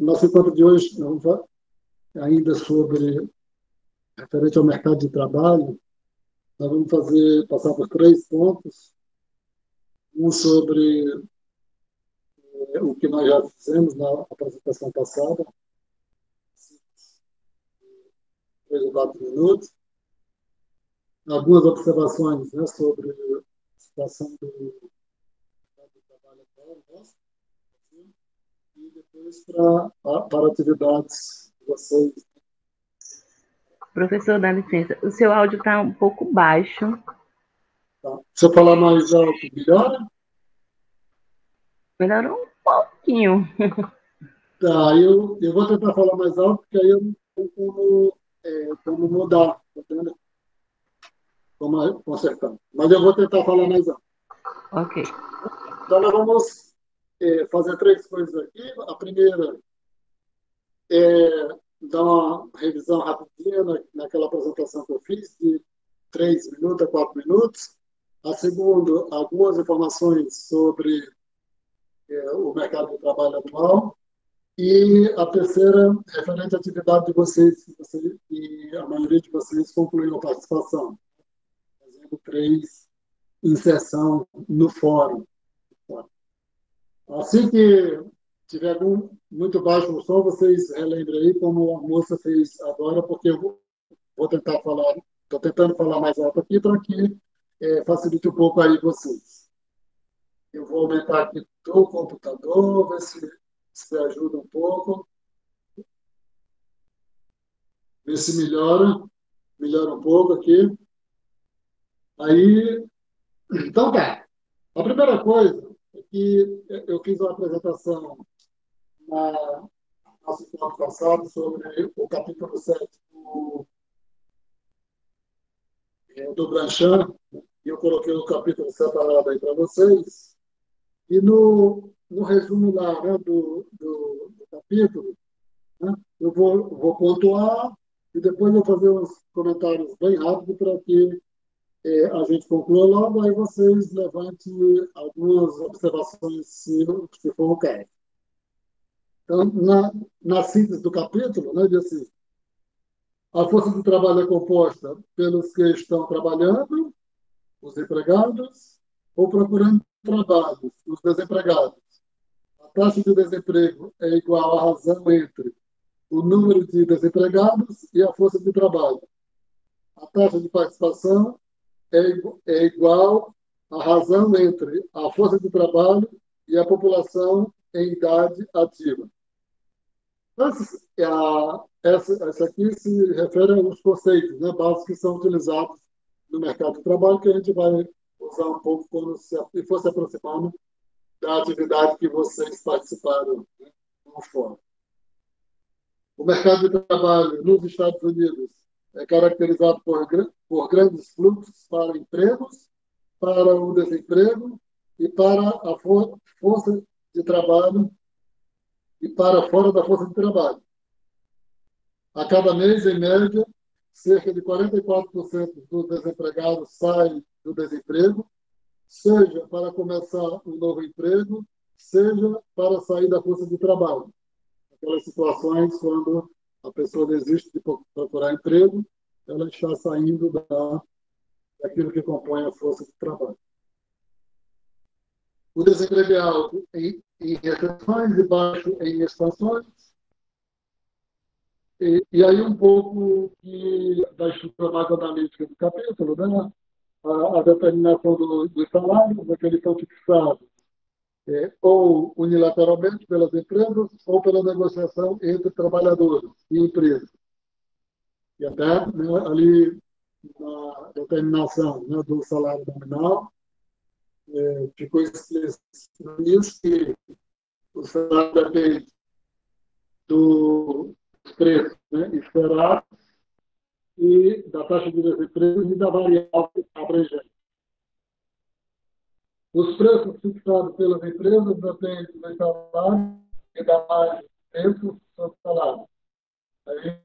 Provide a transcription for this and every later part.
nosso encontro de hoje ainda sobre referente ao mercado de trabalho. Nós vamos passar por três pontos. Um sobre o que nós já fizemos na apresentação passada, 3 ou 4 minutos. Algumas observações, né, sobre a situação do mercado de trabalho atual, nosso, e depois para atividades de vocês. Professor, dá licença, o seu áudio está um pouco baixo. Tá. Se eu falar mais alto, melhora? Melhorou um pouquinho. Tá, eu vou tentar falar mais alto, porque aí eu não tenho como mudar, tá vendo? Como consertar. Mas eu vou tentar falar mais alto. Ok. Então, nós vamos fazer três coisas aqui. A primeira é dar uma revisão rapidinha naquela apresentação que eu fiz, de 3 minutos a 4 minutos. A segunda, algumas informações sobre o mercado de trabalho atual. E a terceira, referente à atividade de vocês, que a maioria de vocês concluiu a participação. Exemplo 3, inserção no fórum. Assim que tiver algum muito baixo o som, vocês relembrem aí, como a moça fez agora, porque eu vou tentar falar, estou tentando falar mais alto aqui para que facilite um pouco aí vocês. Eu vou aumentar aqui do computador, ver se ajuda um pouco, ver se melhora um pouco aqui. Aí, então tá. A primeira coisa é que eu fiz uma apresentação na nosso encontro passado sobre o capítulo 7 do Branchan, e eu coloquei o capítulo separado aí para vocês. E no resumo lá, né, do capítulo, né, eu vou pontuar e depois vou fazer uns comentários bem rápidos para que a gente conclua logo, aí vocês levantem algumas observações, se for o caso. Então, na síntese do capítulo, né, diz assim: a força de trabalho é composta pelos que estão trabalhando, os empregados, ou procurando trabalho, os desempregados. A taxa de desemprego é igual à razão entre o número de desempregados e a força de trabalho. A taxa de participação é igual à razão entre a força de trabalho e a população em idade ativa. Essa aqui se refere aos conceitos, né, básicos que são utilizados no mercado de trabalho, que a gente vai usar um pouco quando for se aproximando da atividade que vocês participaram, né, no fórum. O mercado de trabalho nos Estados Unidos é caracterizado por grandes fluxos para empregos, para o desemprego e para a força de trabalho e para fora da força de trabalho. A cada mês, em média, cerca de 44% dos desempregados saem do desemprego, seja para começar um novo emprego, seja para sair da força de trabalho. Aquelas situações quando a pessoa desiste de procurar emprego, ela está saindo daquilo que compõe a força de trabalho. O desemprego é alto em recessões e baixo em expansões. E aí um pouco da estrutura macroanalítica do capítulo, né? A determinação dos salários, aqueles são fixados ou unilateralmente pelas empresas ou pela negociação entre trabalhadores e empresas. E até, né, ali na determinação, né, do salário nominal, ficou explícito isso, que o salário depende dos preços, né, esperados e da taxa de desemprego e da variável abrangente. Os preços fixados pelas empresas dependem do salário e da margem de preço sobre o salário. Aí,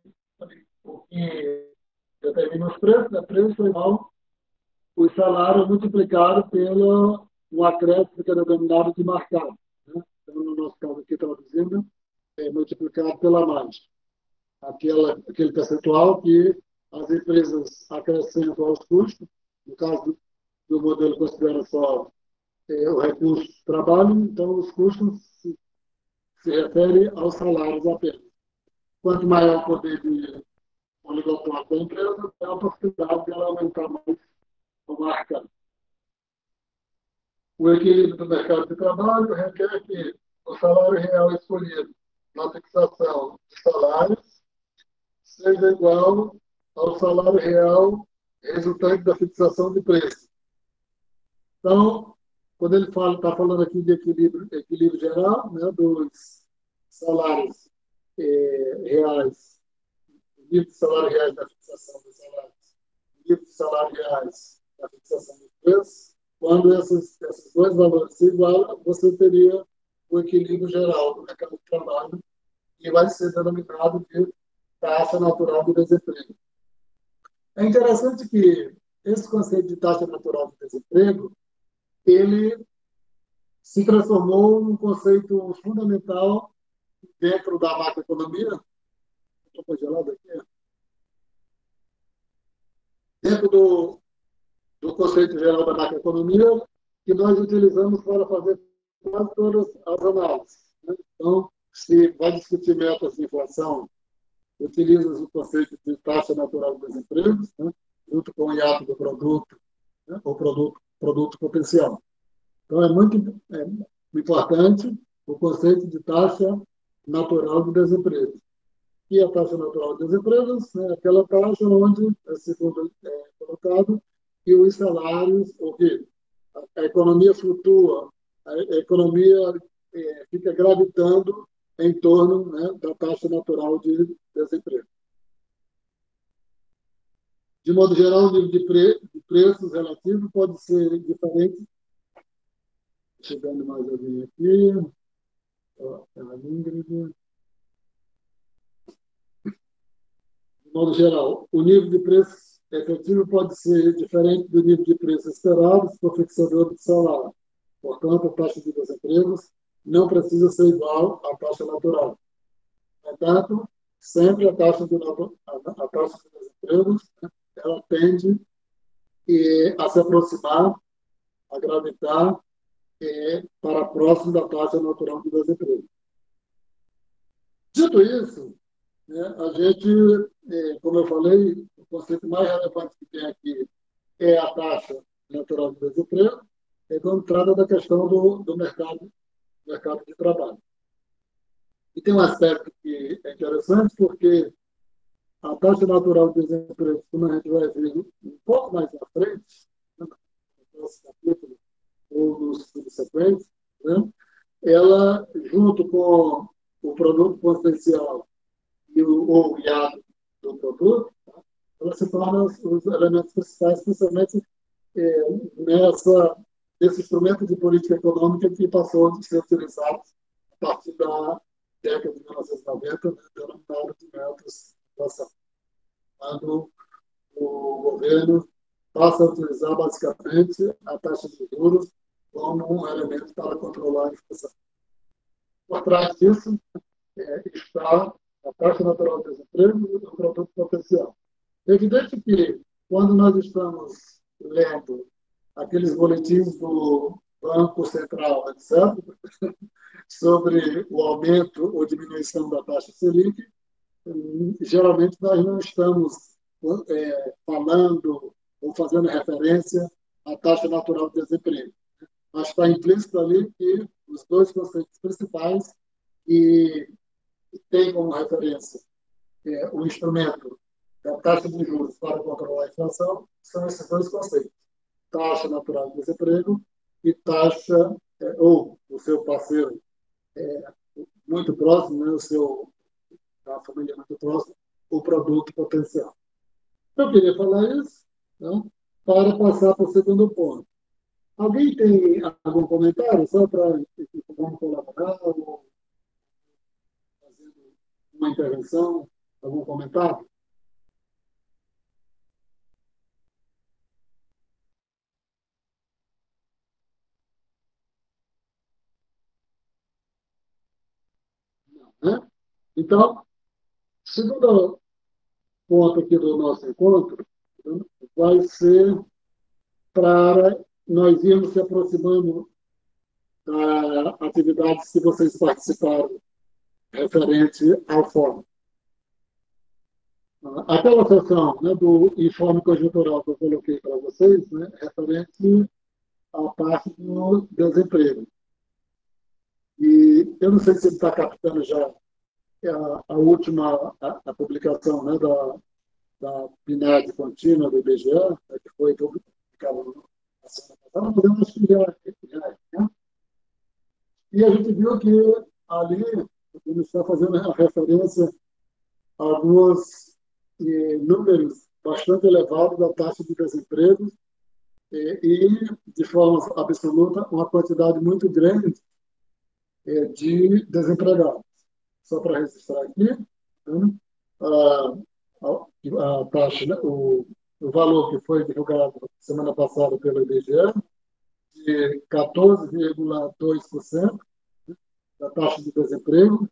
o que determina os preços é preço igual o salário multiplicado pelo um acréscimo que é denominado de mercado. Né? Então, no nosso caso aqui, traduzindo, multiplicado pela margem, aquele percentual que as empresas acrescentam aos custos. No caso do modelo, considera só o recurso de trabalho, então os custos se referem aos salários apenas. Quanto maior o poder de oligopólio da empresa, é a possibilidade de ela aumentar mais o mercado. O equilíbrio do mercado de trabalho requer que o salário real escolhido na fixação de salários seja igual ao salário real resultante da fixação de preço. Então, quando ele está falando aqui de equilíbrio geral, né, dos salários reais, nível de salário reais da fixação dos salários, nível de salário reais da fixação dos preços, quando esses dois valores se igualam, você teria o equilíbrio geral do mercado de trabalho, que vai ser denominado de taxa natural de desemprego. É interessante que esse conceito de taxa natural de desemprego, ele se transformou num conceito fundamental dentro da macroeconomia. Estou congelado aqui. Dentro do conceito geral da macroeconomia, que nós utilizamos para fazer quase todas as análises. Né? Então, se vai discutir metas de inflação, utiliza o conceito de taxa natural de desemprego, né? Junto com o hiato do produto, né? O produto potencial. Então, é muito importante o conceito de taxa natural de desemprego. E a taxa natural de desemprego é aquela taxa onde, segundo colocado, que os salários, ou que a economia flutua, a economia fica gravitando em torno, né, da taxa natural de desemprego. De modo geral, o nível de preços relativo pode ser diferente. Chegando mais alguém aqui. A Ingrid. De modo geral, o nível de preço efetivo pode ser diferente do nível de preço esperado por fixador de salário. Portanto, a taxa de desemprego não precisa ser igual à taxa natural. No entanto, sempre a taxa de desemprego, né, ela tende a se aproximar, a gravitar para próximo da taxa natural de desemprego. Dito isso, né, a gente, como eu falei, o conceito mais relevante que tem aqui é a taxa natural de desemprego, quando trata da questão do mercado de trabalho. E tem um aspecto que é interessante, porque a taxa natural de desemprego, como a gente vai ver um pouco mais à frente, né, no próximo capítulo ou nos subsequentes, né, ela, junto com o produto potencial ou o hiato do produto, ela se torna os elementos principais, principalmente nesse instrumento de política econômica que passou a ser utilizado a partir da década de 1990, né, denominado de metas de inflação, quando o governo passa a utilizar basicamente a taxa de juros como um elemento para controlar a inflação. Por trás disso está a taxa natural de desemprego e o produto potencial. É evidente que, quando nós estamos lendo aqueles boletins do Banco Central, etc., sobre o aumento ou diminuição da taxa Selic, geralmente nós não estamos falando ou fazendo referência à taxa natural de desemprego. Mas está implícito ali que os dois conceitos principais que têm como referência o instrumento da taxa de juros para controlar a inflação são esses dois conceitos: taxa natural de desemprego e taxa, ou o seu parceiro muito próximo, né, a família muito próxima, o produto potencial. Eu queria falar isso, né, para passar para o segundo ponto. Alguém tem algum comentário só para vamos colaborar ou fazer uma intervenção, algum comentário? Não, né? Então, segundo ponto aqui do nosso encontro, né, vai ser para nós irmos se aproximando da atividades que vocês participaram referente ao fórum. Aquela sessão, né, do informe conjuntural que eu coloquei para vocês, né, referente à parte do desemprego. E eu não sei se ele está captando já a última a publicação, né, da PNAD contínua do IBGE, né, que foi publicada na semana passada, mas eu acho que já é, né? E a gente viu que ali ele está fazendo a referência a alguns números bastante elevados da taxa de desemprego e, de forma absoluta, uma quantidade muito grande de desempregados. Só para registrar aqui, né? a, a taxa, né? O valor que foi divulgado semana passada pelo IBGE, de 14,2% da taxa de desemprego.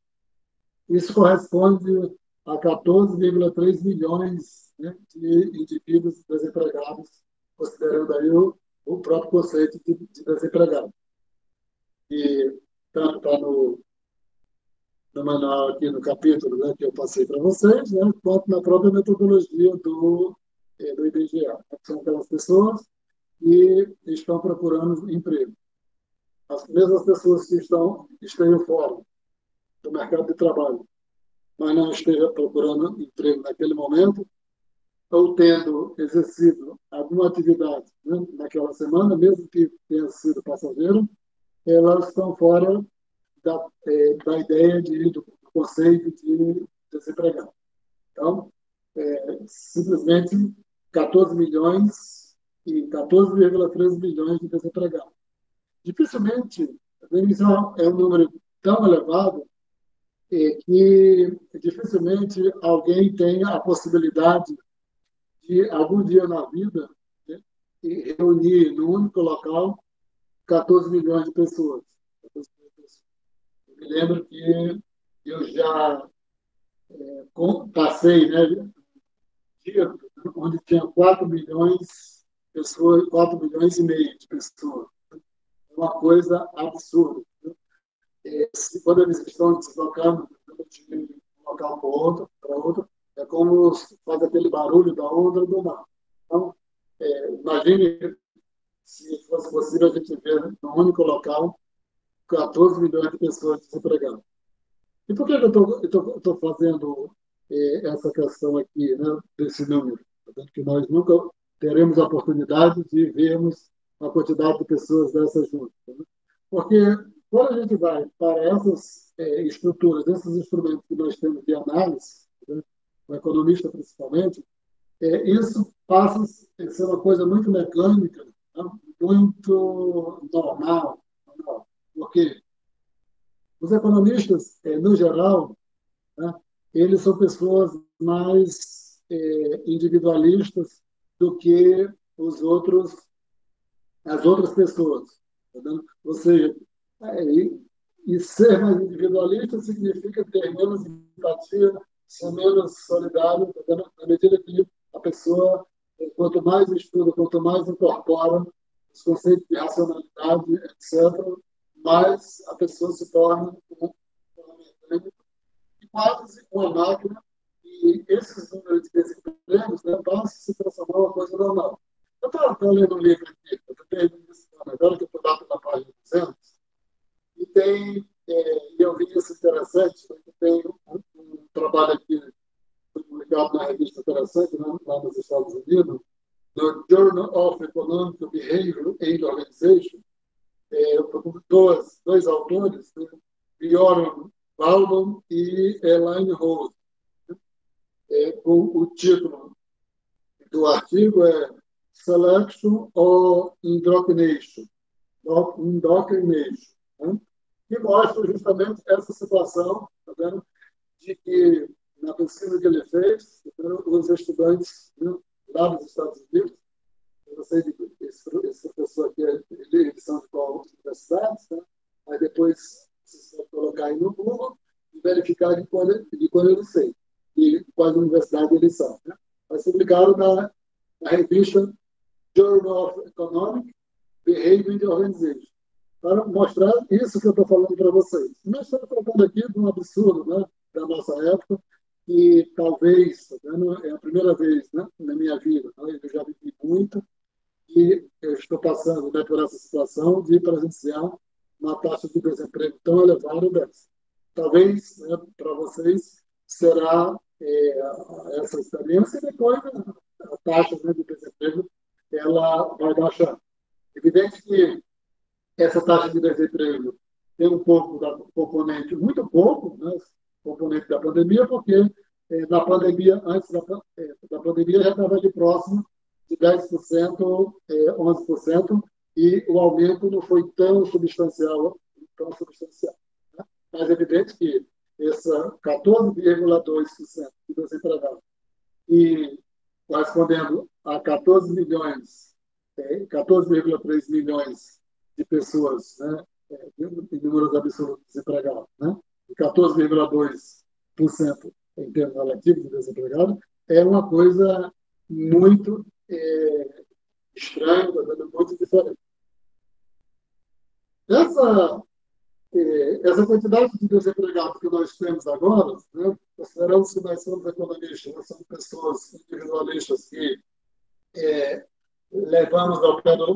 Isso corresponde a 14,3 milhões, né, de indivíduos desempregados, considerando aí o próprio conceito de desempregado. E tanto está no manual aqui, no capítulo, né, que eu passei para vocês, né, quanto na própria metodologia do IBGE. São aquelas pessoas que estão procurando emprego. As mesmas pessoas que estejam fora do mercado de trabalho, mas não esteja procurando emprego naquele momento, ou tendo exercido alguma atividade, né, naquela semana, mesmo que tenha sido passageiro, elas estão fora da ideia do conceito de desempregado. Então, simplesmente 14 milhões e 14,3 milhões de desempregados. Dificilmente, isso é um número tão elevado que dificilmente alguém tenha a possibilidade de, algum dia na vida, né, reunir num único local 14 milhões de pessoas. Eu me lembro que eu já passei, né, dia onde tinha 4 milhões de pessoas, 4 milhões e meio de pessoas. É uma coisa absurda. Quando eles estão deslocando de um local para outro, é como faz aquele barulho da onda do mar. Então, imagine se fosse possível a gente ver num único local 14 milhões de pessoas desempregadas. E por que eu estou fazendo essa questão aqui, né, desse número? Portanto, que nós nunca teremos a oportunidade de vermos a quantidade de pessoas dessas juntas. Né? Porque quando a gente vai para essas estruturas, esses instrumentos que nós temos de análise, né, o economista principalmente, isso passa a ser uma coisa muito mecânica, né, muito normal. Porque os economistas, no geral, né, eles são pessoas mais individualistas do que as outras pessoas. Tá vendo? Ou seja, e ser mais individualista significa ter menos empatia, ser menos solidário, tá vendo? Na medida que a pessoa, quanto mais estuda, quanto mais incorpora os conceitos de racionalidade, etc., mais a pessoa se torna quase uma máquina e esses números de desempregos, né, passam a se transformar em uma coisa normal. Eu estou lendo um livro aqui, eu estou agora que eu estou lá pela página 200, e eu vi isso interessante, porque tem um trabalho aqui publicado na revista interessante, né, lá nos Estados Unidos, no Journal of Economic Behavior and Organization, dois autores, né, Bjorn Bauman e Elaine Rose. O título do artigo é Selection or Indoctrination, né? Que mostra justamente essa situação, tá vendo? De que, na pesquisa que ele fez, os estudantes, né, lá dos Estados Unidos, eu não sei esse professor aqui, eles são de qual universidade, né? Aí depois, se você colocar aí no Google, verificar de quando eu não sei, e quais universidades eles são. Né? Mas publicaram na revista Journal of Economic Behavior and Organization, para mostrar isso que eu estou falando para vocês. Nós estamos tratando aqui de um absurdo, né, da nossa época, que talvez, tá vendo, é a primeira vez, né, na minha vida, né, eu já vivi muito, e eu estou passando, né, por essa situação de presenciar uma taxa de desemprego tão elevada dessa. Talvez, né, para vocês será essa experiência, e depois, né, a taxa, né, de desemprego ela vai baixar. Evidente que essa taxa de desemprego tem um pouco da componente, muito pouco, né, componente da pandemia, porque na pandemia, antes da pandemia, já estava ali próximo de 10%, 11%, e o aumento não foi tão substancial. Né? Mas é evidente que essa 14,2% de desempregados e correspondendo a 14 milhões, 14,3 milhões de pessoas, né, em números absolutos desempregados, né, e 14,2% em termos relativos de desempregados, é uma coisa muito estranha, muito diferente. Essa, essa quantidade de desempregados que nós temos agora, né, consideramos que nós somos economistas, nós somos pessoas individualistas que levamos ao pé da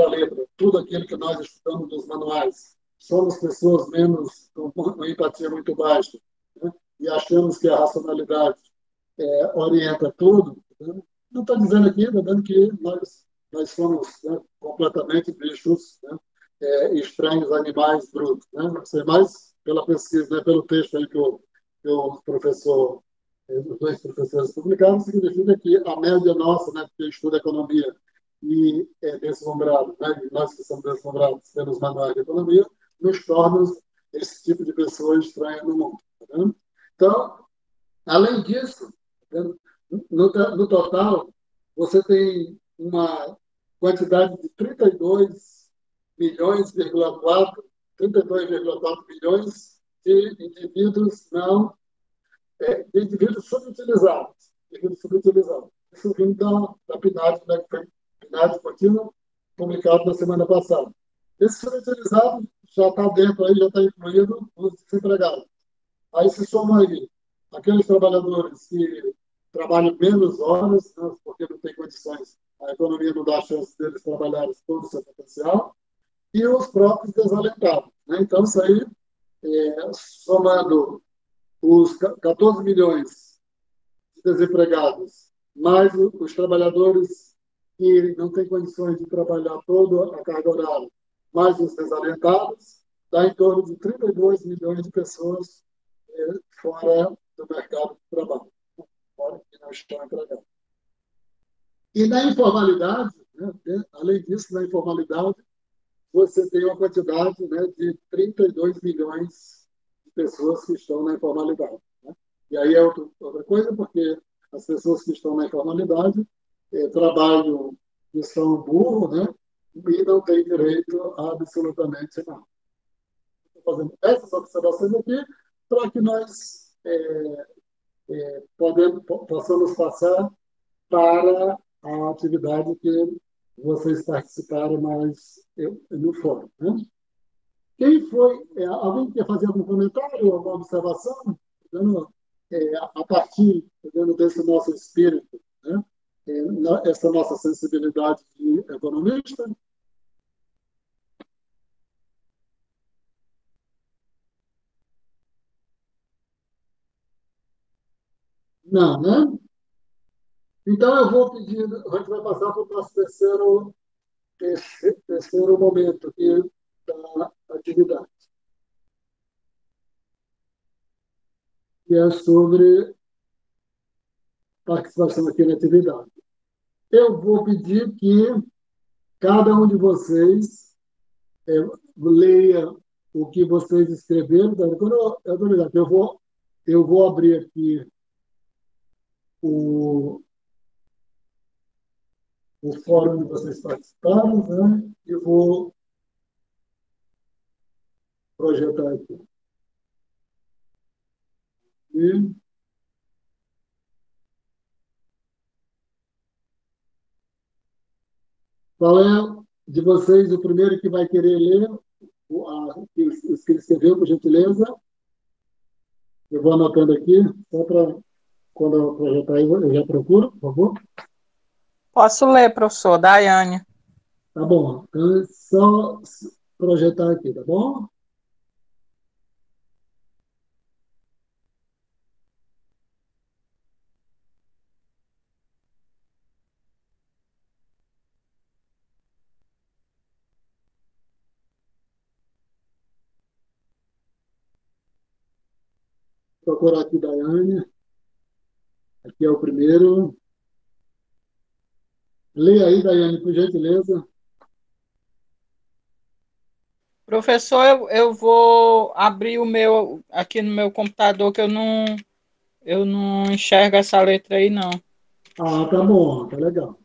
letra tudo aquilo que nós estudamos nos manuais. Somos pessoas menos com uma empatia muito baixa, né? E achamos que a racionalidade orienta tudo. Né? Não estou dizendo aqui, estou dizendo que nós somos, né, completamente bichos, né? Estranhos, animais brutos. Né? Não sei mais pela pesquisa, né, pelo texto aí que o professor, os dois professores publicaram, significa que a média nossa, né, que estuda economia, e deslumbrado, né? E nós que somos deslumbrados pelos manuais de economia, nos torna esse tipo de pessoa estranha no mundo. Tá vendo? Então, além disso, no total, você tem uma quantidade de 32 milhões, 32,4 milhões de indivíduos não, de indivíduos subutilizados. Indivíduos subutilizados. Isso vindo da PNAD, né, que foi PNAD contínua, publicado na semana passada. Esse subutilizado já está dentro, aí já está incluído os desempregados. Aí se soma aí aqueles trabalhadores que trabalham menos horas, né, porque não tem condições, a economia não dá chance deles trabalharem todo o seu potencial, e os próprios desalentados. Né? Então, isso aí, somando os 14 milhões de desempregados, mais os trabalhadores que não têm condições de trabalhar toda a carga horária, mais os desalentados, dá em torno de 32 milhões de pessoas fora do mercado de trabalho, fora que não estão empregados. E na informalidade, né, além disso, na informalidade, você tem uma quantidade, né, de 32 milhões de pessoas que estão na informalidade. Né? E aí é outra coisa, porque as pessoas que estão na informalidade trabalham que são burros, né, e não têm direito a absolutamente nada. Estou fazendo essas observações aqui para que nós possamos passar para a atividade que vocês participaram mais no fórum. Né? Quem foi? Alguém quer fazer algum comentário, alguma observação? A partir desse nosso espírito, né? Essa nossa sensibilidade de economista? Não, né? Então, eu vou pedir, a gente vai passar para o nosso terceiro momento aqui da atividade, que é sobre participação aqui na atividade. Eu vou pedir que cada um de vocês leia o que vocês escreveram. Quando eu vou abrir aqui o, o fórum onde vocês participaram, né? E vou projetar aqui. aqui. Qual é de vocês o primeiro que vai querer ler os que ele escreveu, por gentileza? Eu vou anotando aqui, só para quando eu projetar eu já procuro, por favor. Posso ler, professor, Daiane. Tá bom, então é só projetar aqui, tá bom? Vou procurar aqui, Daiane. Aqui é o primeiro. Leia aí, Daiane, por gentileza. Professor, eu vou abrir o meu aqui no meu computador, que eu não enxergo essa letra aí, não. Ah, tá bom, tá legal.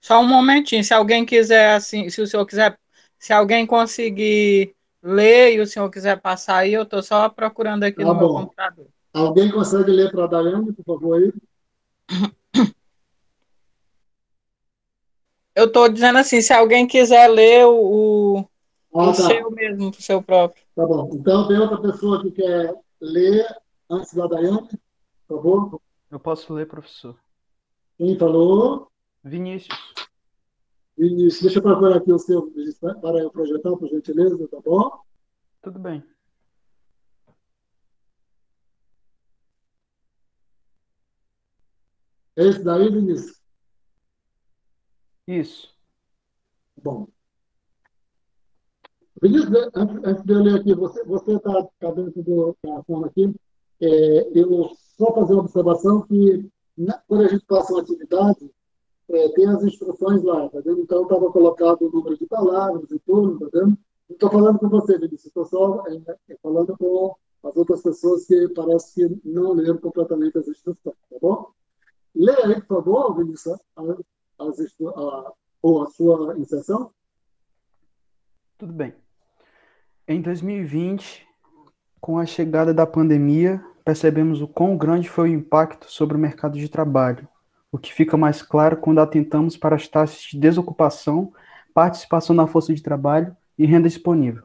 Só um momentinho, se alguém quiser, assim, se o senhor quiser, se alguém conseguir ler e o senhor quiser passar aí, eu estou só procurando aqui Tá no meu bom. computador. Alguém consegue ler para a Daiane, por favor, aí? Eu estou dizendo assim, se alguém quiser ler o Ah, tá. seu mesmo, o seu próprio. Tá bom. Então, tem outra pessoa que quer ler antes da Daiane, por favor? Eu posso ler, professor. Quem falou? Vinícius. Vinícius, deixa eu procurar aqui o seu para eu projetar, por gentileza, tá bom? Tudo bem. É esse daí, Vinícius? Isso. Bom. Vinícius, antes de eu ler aqui, você está dentro da forma aqui. Eu só fazer uma observação que, quando a gente passa uma atividade, tem as instruções lá, tá vendo? Então, estava colocado o número de palavras e tudo, tá vendo? Não estou falando com você, Vinícius, estou só falando com as outras pessoas que parece que não leram completamente as instruções, tá bom? Leia aí, por favor, Vinícius, ou a sua inserção. Tudo bem. Em 2020, com a chegada da pandemia, percebemos o quão grande foi o impacto sobre o mercado de trabalho, o que fica mais claro quando atentamos para as taxas de desocupação, participação na força de trabalho e renda disponível.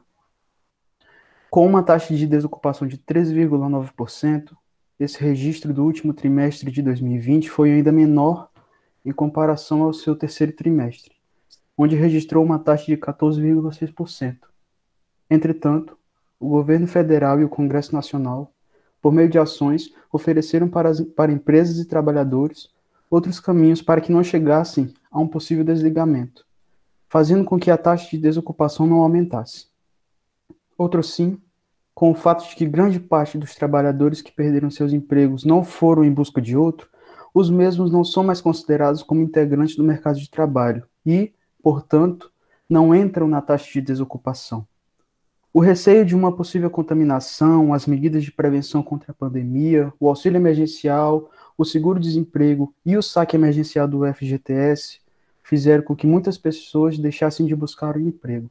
Com uma taxa de desocupação de 13,9%, esse registro do último trimestre de 2020 foi ainda menor em comparação ao seu terceiro trimestre, onde registrou uma taxa de 14,6%. Entretanto, o governo federal e o Congresso Nacional, por meio de ações, ofereceram para empresas e trabalhadores outros caminhos para que não chegassem a um possível desligamento, fazendo com que a taxa de desocupação não aumentasse. Outro sim, com o fato de que grande parte dos trabalhadores que perderam seus empregos não foram em busca de outro, os mesmos não são mais considerados como integrantes do mercado de trabalho e, portanto, não entram na taxa de desocupação. O receio de uma possível contaminação, as medidas de prevenção contra a pandemia, o auxílio emergencial, o seguro-desemprego e o saque emergencial do FGTS fizeram com que muitas pessoas deixassem de buscar um emprego.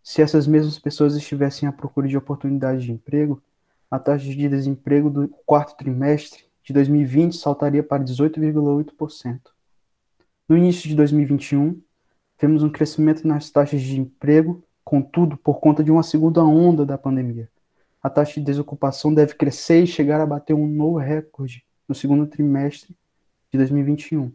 Se essas mesmas pessoas estivessem à procura de oportunidades de emprego, a taxa de desemprego do quarto trimestre de 2020 saltaria para 18,8%. No início de 2021, vemos um crescimento nas taxas de emprego, contudo, por conta de uma segunda onda da pandemia. A taxa de desocupação deve crescer e chegar a bater um novo recorde no segundo trimestre de 2021.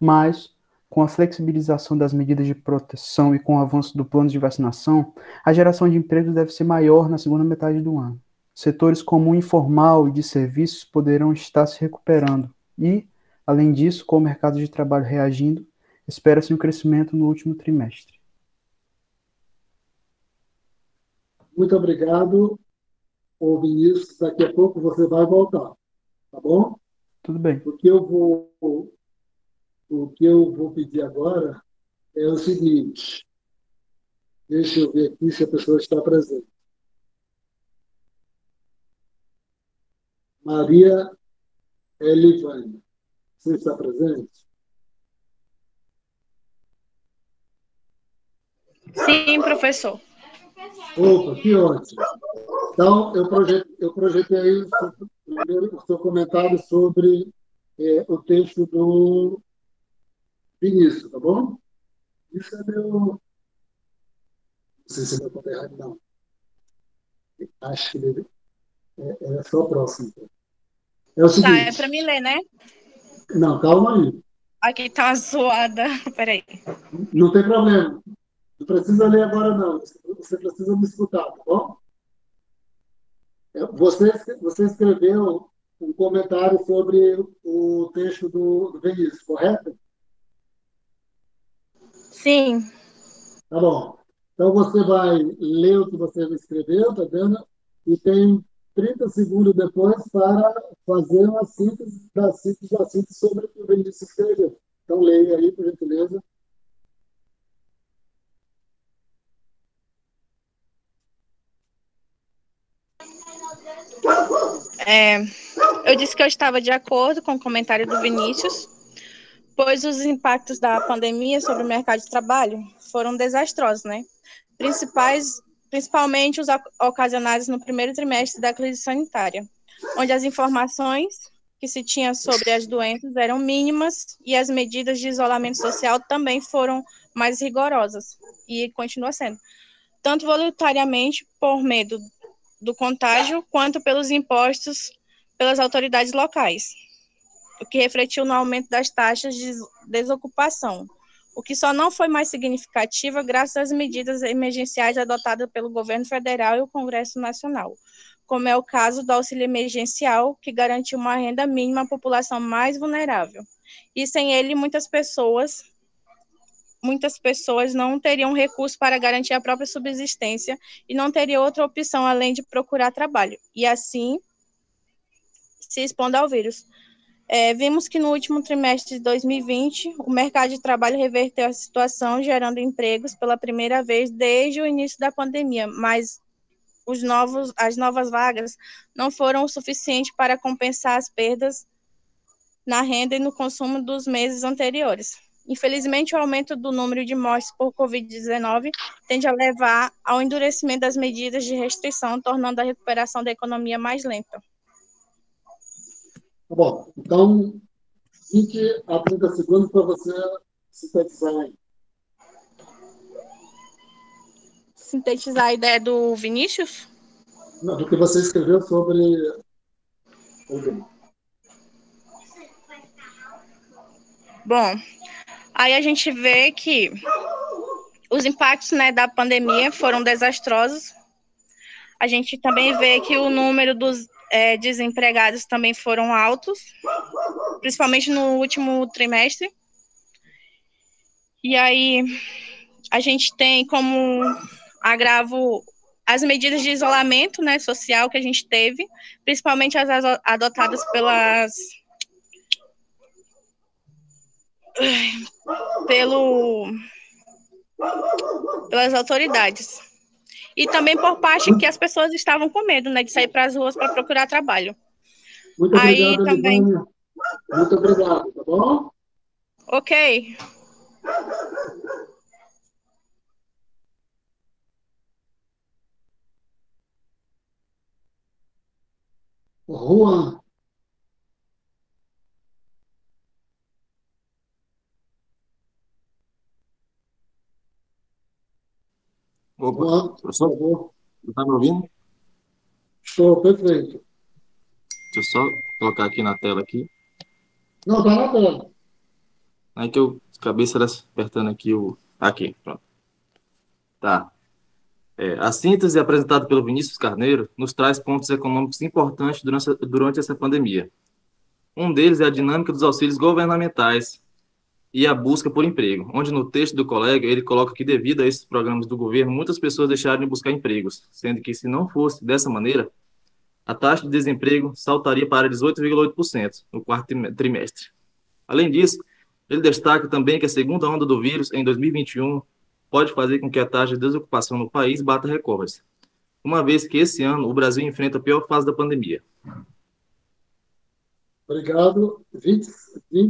Mas, com a flexibilização das medidas de proteção e com o avanço do plano de vacinação, a geração de empregos deve ser maior na segunda metade do ano. Setores como o informal e de serviços poderão estar se recuperando e, além disso, com o mercado de trabalho reagindo, espera-se um crescimento no último trimestre. Muito obrigado, ô Vinícius. Daqui a pouco você vai voltar, tá bom? Tudo bem. O que eu vou pedir agora é o seguinte. Deixa eu ver aqui se a pessoa está presente. Maria Elivane, você está presente? Sim, professor. Opa, que ótimo. Então, eu projetei primeiro o seu comentário sobre o texto do Vinícius, tá bom? Isso é meu. Não sei se é meu conta errado, não. Acho que ele é só o próximo. É o Tá, é seguinte. para mim ler, né? Não, calma aí. Aqui tá uma zoada. Peraí. Não tem problema. Não precisa ler agora, não. Você precisa me escutar, tá bom? Você escreveu um comentário sobre o texto do Vinícius, correto? Sim. Tá bom. Então você vai ler o que você escreveu, tá vendo? E tem 30 segundos depois para fazer uma síntese da síntese sobre o que o Vinícius escreveu. Então leia aí, por gentileza. Eu disse que eu estava de acordo com o comentário do Vinícius, pois os impactos da pandemia sobre o mercado de trabalho foram desastrosos, né? Principalmente os ocasionados no primeiro trimestre da crise sanitária, onde as informações que se tinha sobre as doenças eram mínimas e as medidas de isolamento social também foram mais rigorosas, e continua sendo, tanto voluntariamente por medo do contágio, quanto pelos impostos pelas autoridades locais, o que refletiu no aumento das taxas de desocupação, o que só não foi mais significativa graças às medidas emergenciais adotadas pelo governo federal e o Congresso Nacional, como é o caso do auxílio emergencial, que garantiu uma renda mínima à população mais vulnerável. E sem ele, muitas pessoas não teriam recurso para garantir a própria subsistência e não teriam outra opção além de procurar trabalho, e assim se expondo ao vírus. Vimos que no último trimestre de 2020, o mercado de trabalho reverteu a situação, gerando empregos pela primeira vez desde o início da pandemia, mas as novas vagas não foram o suficiente para compensar as perdas na renda e no consumo dos meses anteriores. Infelizmente, o aumento do número de mortes por Covid-19 tende a levar ao endurecimento das medidas de restrição, tornando a recuperação da economia mais lenta. Tá bom. Então, 20 a 30 segundos para você sintetizar aí. Sintetizar a ideia do Vinícius? Não, do que você escreveu sobre o bem. Bom, aí a gente vê que os impactos, né, da pandemia foram desastrosos. A gente também vê que o número dos desempregados também foram altos, principalmente no último trimestre. E aí a gente tem como agravo as medidas de isolamento, né, social que a gente teve, principalmente as adotadas pelas autoridades. E também por parte que as pessoas estavam com medo, né, de sair para as ruas para procurar trabalho. Muito Aí obrigado, também. Livânia. Muito obrigado, tá bom? Ok. Juan. Opa, Juan, por professor, favor. tá me ouvindo? Estou perfeito. Deixa eu só colocar aqui na tela aqui. Não, está na tela. Aí que eu acabei apertando aqui o... Aqui, pronto. Tá. A síntese apresentada pelo Vinícius Carneiro nos traz pontos econômicos importantes durante essa pandemia. Um deles é a dinâmica dos auxílios governamentais e a busca por emprego, onde no texto do colega ele coloca que devido a esses programas do governo, muitas pessoas deixaram de buscar empregos, sendo que se não fosse dessa maneira, a taxa de desemprego saltaria para 18,8% no quarto trimestre. Além disso, ele destaca também que a segunda onda do vírus em 2021 pode fazer com que a taxa de desocupação no país bata recordes, uma vez que esse ano o Brasil enfrenta a pior fase da pandemia. Obrigado. 20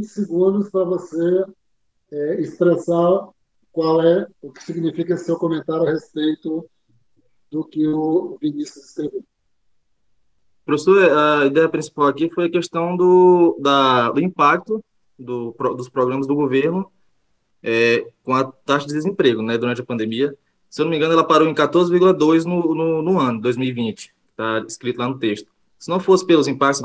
segundos para você expressar o que significa esse seu comentário a respeito do que o Vinícius escreveu. Professor, a ideia principal aqui foi a questão do impacto dos programas do governo com a taxa de desemprego, né, durante a pandemia. Se eu não me engano, ela parou em 14,2 no ano, 2020, está escrito lá no texto. Se não fosse pelos impactos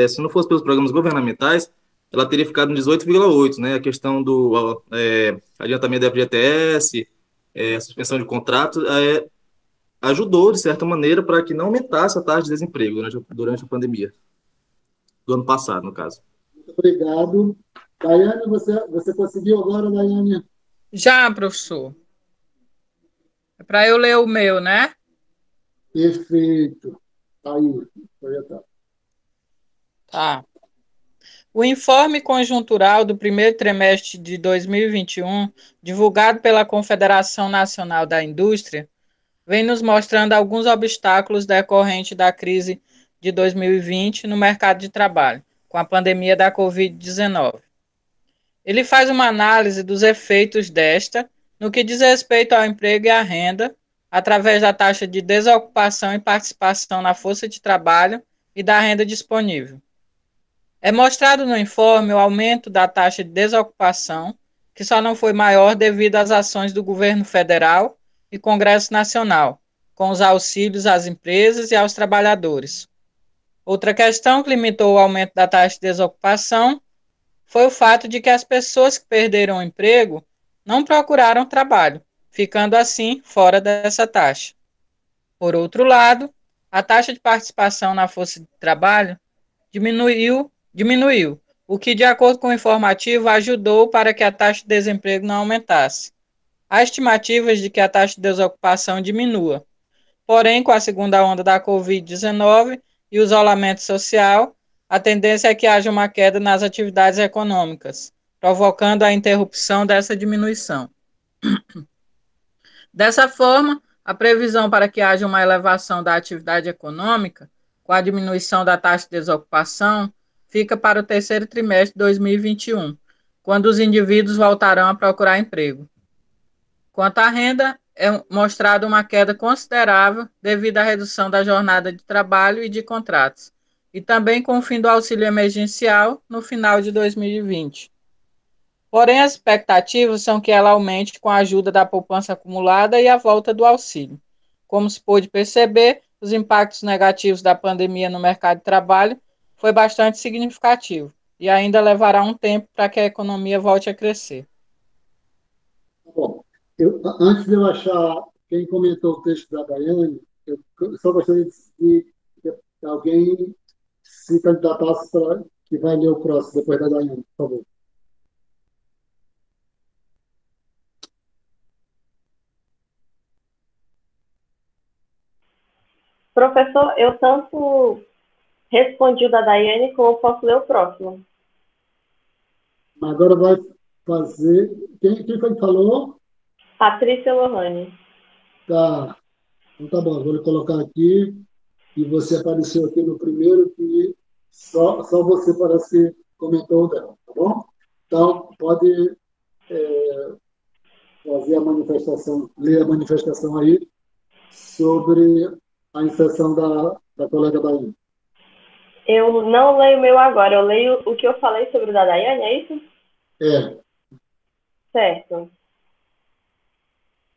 se não fosse pelos programas governamentais, ela teria ficado em 18,8, né, a questão do adiantamento da FGTS, a suspensão de contratos, ajudou, de certa maneira, para que não aumentasse a taxa de desemprego durante a pandemia, do ano passado, no caso. Muito obrigado. Daiane, você conseguiu agora, Daiane? Já, professor. É para eu ler o meu, né? Perfeito. Aí, projetado. Tá. O informe conjuntural do primeiro trimestre de 2021, divulgado pela Confederação Nacional da Indústria, vem nos mostrando alguns obstáculos decorrentes da crise de 2020 no mercado de trabalho, com a pandemia da Covid-19. Ele faz uma análise dos efeitos desta no que diz respeito ao emprego e à renda, através da taxa de desocupação e participação na força de trabalho e da renda disponível. É mostrado no informe o aumento da taxa de desocupação, que só não foi maior devido às ações do governo federal e Congresso Nacional, com os auxílios às empresas e aos trabalhadores. Outra questão que limitou o aumento da taxa de desocupação foi o fato de que as pessoas que perderam o emprego não procuraram trabalho, ficando assim fora dessa taxa. Por outro lado, a taxa de participação na força de trabalho diminuiu, o que, de acordo com o informativo, ajudou para que a taxa de desemprego não aumentasse. Há estimativas de que a taxa de desocupação diminua. Porém, com a segunda onda da Covid-19 e o isolamento social, a tendência é que haja uma queda nas atividades econômicas, provocando a interrupção dessa diminuição. Dessa forma, a previsão para que haja uma elevação da atividade econômica, com a diminuição da taxa de desocupação, fica para o terceiro trimestre de 2021, quando os indivíduos voltarão a procurar emprego. Quanto à renda, é mostrada uma queda considerável devido à redução da jornada de trabalho e de contratos, e também com o fim do auxílio emergencial no final de 2020. Porém, as expectativas são que ela aumente com a ajuda da poupança acumulada e a volta do auxílio. Como se pôde perceber, os impactos negativos da pandemia no mercado de trabalho foi bastante significativo e ainda levará um tempo para que a economia volte a crescer. Bom, antes de eu achar quem comentou o texto da Daiane, eu só gostaria de que alguém se candidatasse para que vai ler o próximo depois da Daiane, por favor. Professor, eu tanto respondi o da Daiane como eu posso ler o próximo. Agora vai fazer... Quem foi que falou? Patrícia Lohane. Tá. Então tá bom, vou lhe colocar aqui. E você apareceu aqui no primeiro, que só você parece que comentou dela, tá bom? Então, pode fazer a manifestação, ler a manifestação aí sobre a inserção da colega Daiane. Eu não leio o meu agora, eu leio o que eu falei sobre o da Daiane, é isso? É. Certo.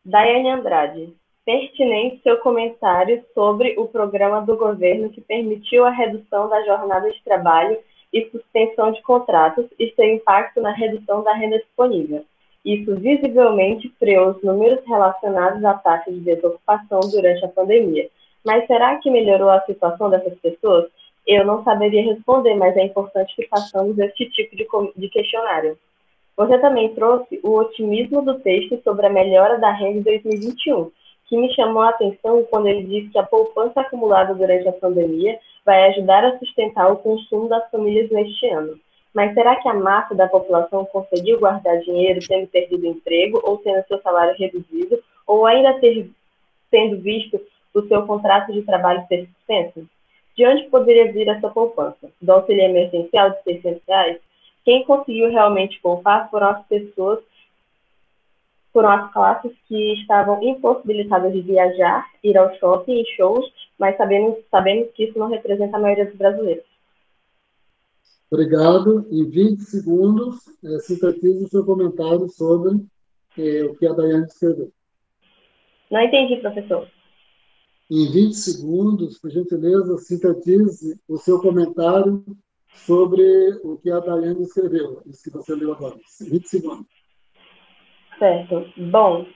Daiane Andrade. Pertinente seu comentário sobre o programa do governo que permitiu a redução da jornada de trabalho e suspensão de contratos e seu impacto na redução da renda disponível. Isso visivelmente freou os números relacionados à taxa de desocupação durante a pandemia. Mas será que melhorou a situação dessas pessoas? Eu não saberia responder, mas é importante que façamos esse tipo de questionário. Você também trouxe o otimismo do texto sobre a melhora da renda em 2021, que me chamou a atenção quando ele disse que a poupança acumulada durante a pandemia vai ajudar a sustentar o consumo das famílias neste ano. Mas será que a massa da população conseguiu guardar dinheiro tendo perdido o emprego ou tendo seu salário reduzido, ou ainda tendo visto o seu contrato de trabalho ser suspenso? De onde poderia vir essa poupança? Do auxílio emergencial de R$600? Quem conseguiu realmente poupar foram as classes que estavam impossibilitadas de viajar, ir ao shopping e shows mas sabemos que isso não representa a maioria dos brasileiros. Obrigado. Em 20 segundos, sintetize o seu comentário sobre o que a Daiane escreveu. Não entendi, professor. Em 20 segundos, por gentileza, sintetize o seu comentário sobre o que a Daiane escreveu, isso que você leu agora. 20 segundos. Certo. Bom,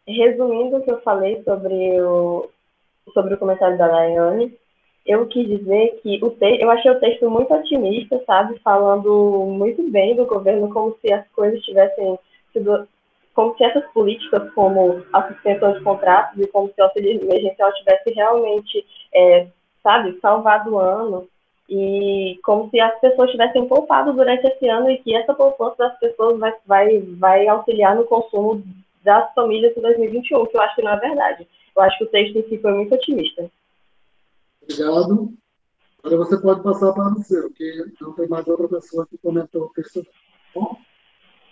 resumindo o que eu falei sobre o comentário da Daiane, eu quis dizer que eu achei o texto muito otimista, sabe? Falando muito bem do governo, como se as coisas tivessem sido, como se essas políticas, como a suspensão de contratos e como se o auxílio emergencial tivesse realmente, sabe, salvado o ano, e como se as pessoas tivessem poupado durante esse ano e que essa poupança das pessoas vai auxiliar no consumo das famílias em 2021, que eu acho que não é verdade. Eu acho que o texto em si foi muito otimista. Obrigado. Agora você pode passar para o seu, porque não tem mais outra pessoa que comentou o texto. Bom?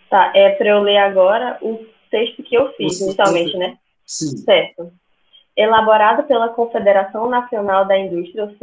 Tá, para eu ler agora o texto que eu fiz inicialmente, né? Sim. Certo. Elaborado pela Confederação Nacional da Indústria, o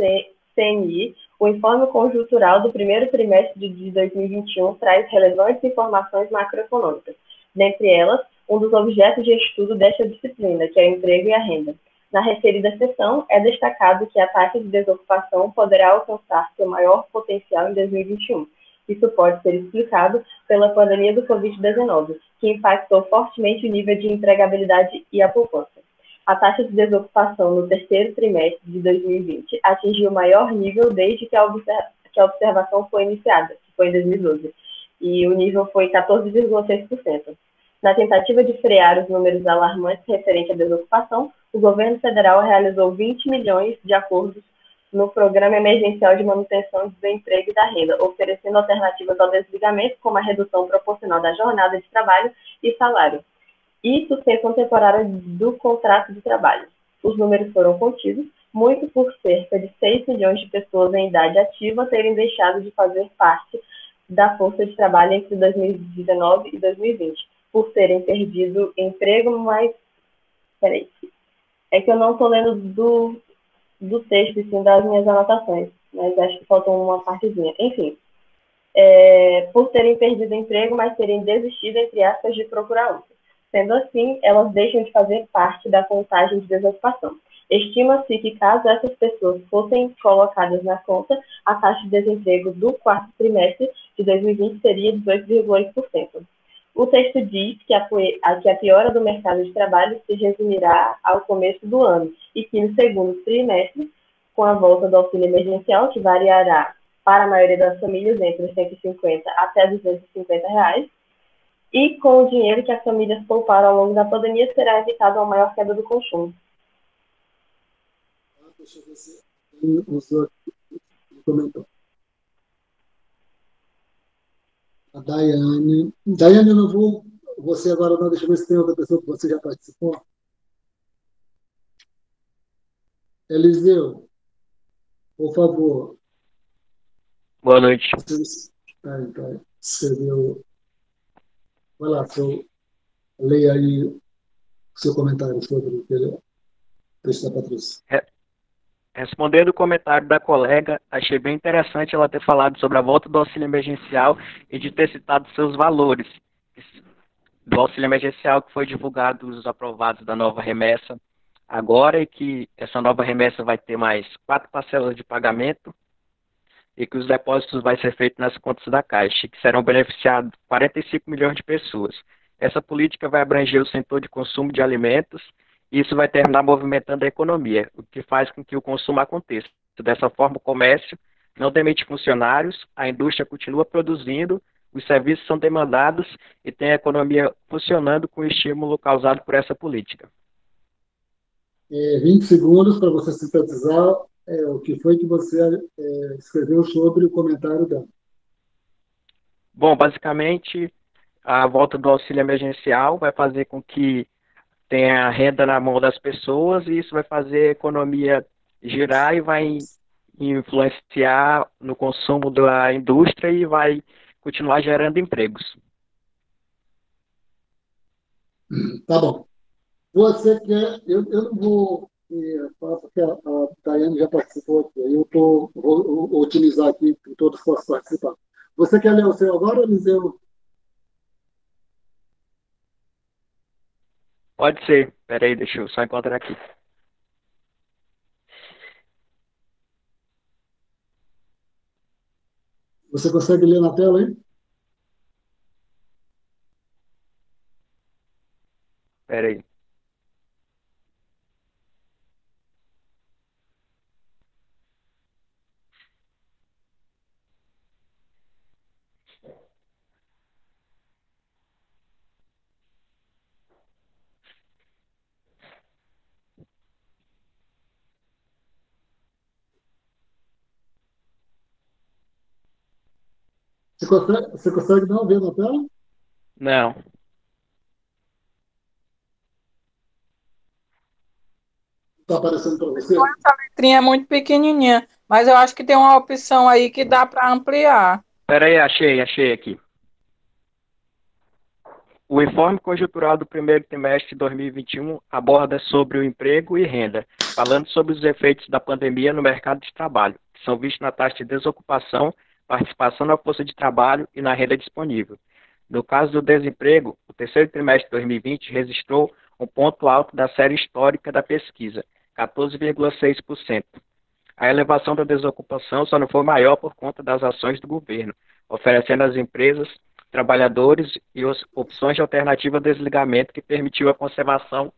CNI, o informe conjuntural do primeiro trimestre de 2021 traz relevantes informações macroeconômicas. Dentre elas, um dos objetos de estudo desta disciplina, que é o emprego e a renda. Na referida seção, é destacado que a taxa de desocupação poderá alcançar seu maior potencial em 2021. Isso pode ser explicado pela pandemia do Covid-19, que impactou fortemente o nível de empregabilidade e a poupança. A taxa de desocupação no terceiro trimestre de 2020 atingiu o maior nível desde que a observação foi iniciada, que foi em 2012, e o nível foi 14,6%. Na tentativa de frear os números alarmantes referentes à desocupação, o governo federal realizou 20 milhões de acordos no Programa Emergencial de Manutenção do Emprego e da Renda, oferecendo alternativas ao desligamento, como a redução proporcional da jornada de trabalho e salário, e suspensão temporária do contrato de trabalho. Os números foram contidos, muito por cerca de 6 milhões de pessoas em idade ativa terem deixado de fazer parte da força de trabalho entre 2019 e 2020, por terem perdido emprego, mas... Peraí. É que eu não estou lendo do texto, sim, das minhas anotações, mas acho que faltou uma partezinha. Enfim, por terem perdido emprego, mas terem desistido, entre aspas, de procurar outro. Sendo assim, elas deixam de fazer parte da contagem de desocupação. Estima-se que, caso essas pessoas fossem colocadas na conta, a taxa de desemprego do quarto trimestre de 2020 seria 18,8%. O texto diz que a piora do mercado de trabalho se resumirá ao começo do ano e que no segundo trimestre, com a volta do auxílio emergencial, que variará para a maioria das famílias entre 150 até 250 reais, e com o dinheiro que as famílias pouparam ao longo da pandemia, será evitado uma maior queda do consumo. Deixa eu ver se o senhor comentou. A Daiane. Daiane, eu não vou. Você agora não, deixa eu ver se tem outra pessoa que você já participou. Eliseu, por favor. Boa noite. Você escreveu. Vai lá, leia aí o seu comentário sobre o texto da Patrícia. Respondendo o comentário da colega, achei bem interessante ela ter falado sobre a volta do auxílio emergencial e de ter citado seus valores do auxílio emergencial que foi divulgado os aprovados da nova remessa agora e que essa nova remessa vai ter mais 4 parcelas de pagamento e que os depósitos vai ser feitos nas contas da Caixa, que serão beneficiados 45 milhões de pessoas. Essa política vai abranger o setor de consumo de alimentos e isso vai terminar movimentando a economia, o que faz com que o consumo aconteça. Dessa forma, o comércio não demite funcionários, a indústria continua produzindo, os serviços são demandados e tem a economia funcionando com o estímulo causado por essa política. 20 segundos para você sintetizar o que foi que você escreveu sobre o comentário dela. Bom, basicamente, a volta do auxílio emergencial vai fazer com que tenha renda na mão das pessoas e isso vai fazer a economia girar e vai influenciar no consumo da indústria e vai continuar gerando empregos. Tá bom. Você quer... Eu não vou e porque a Daiane já participou aqui. Aí vou utilizar aqui que todos possam participar. Você quer ler o seu agora, Eliseu? Pode ser. Peraí, deixa eu só encontrar aqui. Você consegue ler na tela, hein? Peraí. Você consegue não ver na tela? Não. Está aparecendo para você? Essa letrinha é muito pequenininha, mas eu acho que tem uma opção aí que dá para ampliar. Peraí, achei aqui. O informe conjuntural do primeiro trimestre de 2021 aborda sobre o emprego e renda, falando sobre os efeitos da pandemia no mercado de trabalho, que são vistos na taxa de desocupação, participação na força de trabalho e na renda disponível. No caso do desemprego, o terceiro trimestre de 2020 registrou um ponto alto da série histórica da pesquisa, 14,6%. A elevação da desocupação só não foi maior por conta das ações do governo, oferecendo às empresas, trabalhadores e opções de alternativa ao desligamento que permitiu a conservação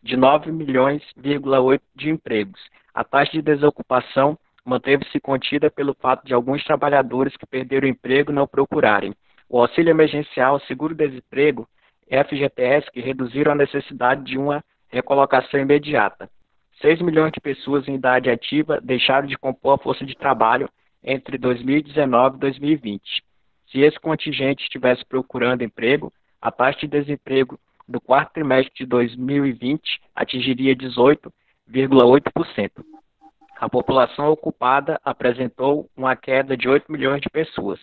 de 9 milhões,8 de empregos. A taxa de desocupação manteve-se contida pelo fato de alguns trabalhadores que perderam o emprego não procurarem o auxílio emergencial, seguro-desemprego, FGTS, que reduziram a necessidade de uma recolocação imediata. 6 milhões de pessoas em idade ativa deixaram de compor a força de trabalho entre 2019 e 2020. Se esse contingente estivesse procurando emprego, a taxa de desemprego do quarto trimestre de 2020 atingiria 18,8%. A população ocupada apresentou uma queda de 8 milhões de pessoas.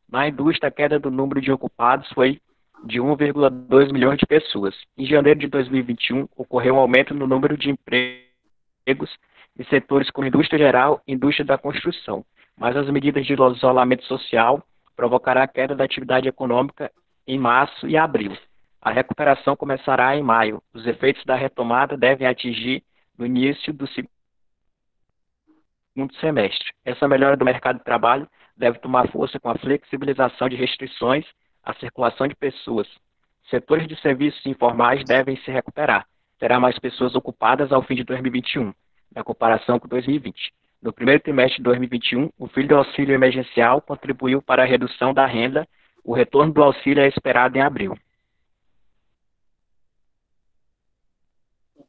Na indústria, a queda do número de ocupados foi de 1,2 milhões de pessoas. Em janeiro de 2021, ocorreu um aumento no número de empregos em setores como indústria geral e indústria da construção, mas as medidas de isolamento social provocará a queda da atividade econômica em março e abril. A recuperação começará em maio. Os efeitos da retomada devem atingir no início do segundo semestre. Essa melhora do mercado de trabalho deve tomar força com a flexibilização de restrições à circulação de pessoas. Setores de serviços informais devem se recuperar. Terá mais pessoas ocupadas ao fim de 2021, na comparação com 2020. No primeiro trimestre de 2021, o fim do auxílio emergencial contribuiu para a redução da renda. O retorno do auxílio é esperado em abril.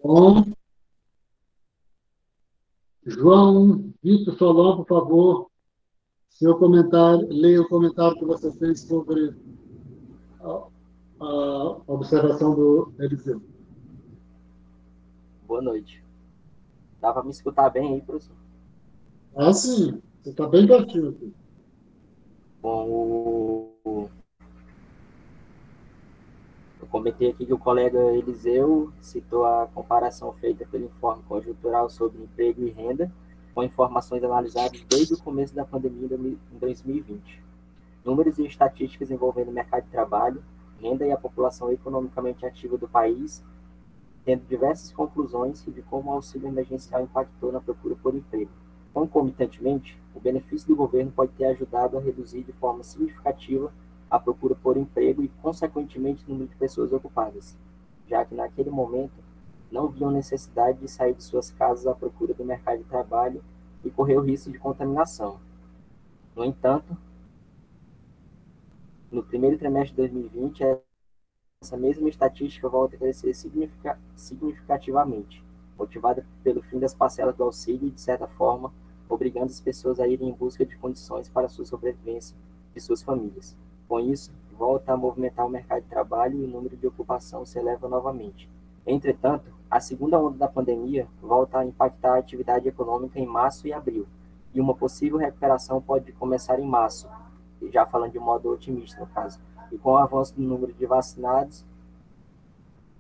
Bom. João Vitor Solon, por favor, seu comentário, leia o comentário que você fez sobre a observação do Eliseu. Boa noite. Dá para me escutar bem aí, professor? Ah, sim. Você está bem pertinho aqui. Bom, eu comentei aqui que o colega Eliseu citou a comparação feita pelo informe conjuntural sobre emprego e renda, com informações analisadas desde o começo da pandemia em 2020. Números e estatísticas envolvendo o mercado de trabalho, renda e a população economicamente ativa do país, tendo diversas conclusões de como o auxílio emergencial impactou na procura por emprego. Concomitantemente, o benefício do governo pode ter ajudado a reduzir de forma significativa a procura por emprego e, consequentemente, o número de pessoas ocupadas, já que naquele momento não viam necessidade de sair de suas casas à procura do mercado de trabalho e correr o risco de contaminação. No entanto, no primeiro trimestre de 2020, essa mesma estatística volta a crescer significativamente, motivada pelo fim das parcelas do auxílio e, de certa forma, obrigando as pessoas a irem em busca de condições para a sua sobrevivência e suas famílias. Com isso, volta a movimentar o mercado de trabalho e o número de ocupação se eleva novamente. Entretanto, a segunda onda da pandemia volta a impactar a atividade econômica em março e abril, e uma possível recuperação pode começar em março, já falando de modo otimista no caso, e com o avanço do número de vacinados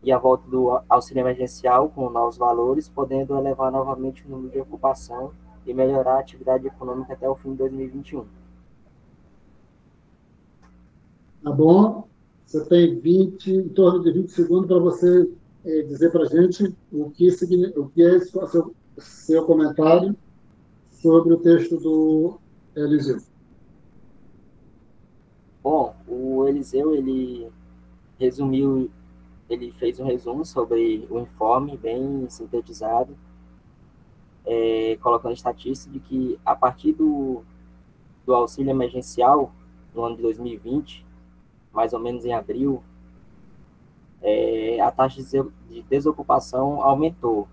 e a volta do auxílio emergencial com novos valores, podendo elevar novamente o número de ocupação e melhorar a atividade econômica até o fim de 2021. Tá bom? Você tem em torno de 20 segundos para você dizer para a gente o que é seu comentário sobre o texto do Eliseu. Bom, o Eliseu, ele fez um resumo sobre o informe, bem sintetizado, colocando estatística de que a partir do auxílio emergencial, no ano de 2020, mais ou menos em abril, a taxa de desocupação aumentou,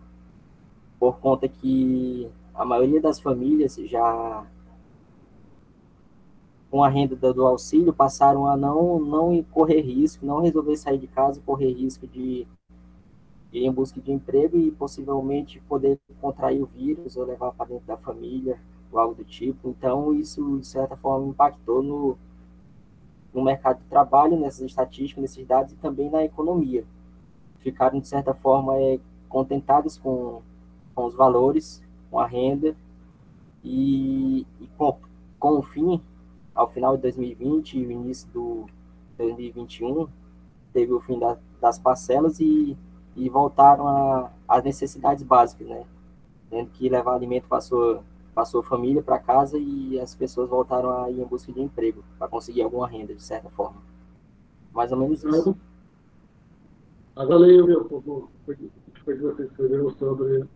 por conta que a maioria das famílias já, com a renda do auxílio, passaram a não correr risco, não resolver sair de casa e correr risco de ir em busca de emprego e possivelmente poder contrair o vírus ou levar para dentro da família, ou algo do tipo. Então, isso, de certa forma, impactou no mercado de trabalho, nessas estatísticas, nesses dados e também na economia. Ficaram, de certa forma, contentados com os valores, com a renda e com o fim, ao final de 2020 e o início do 2021, teve o fim das parcelas e voltaram às necessidades básicas, né? Tendo que levar alimento para sua família, para casa, e as pessoas voltaram a ir em busca de emprego, para conseguir alguma renda, de certa forma. Mais ou menos isso. Agora leia o meu, por favor. O que você escreveu sobre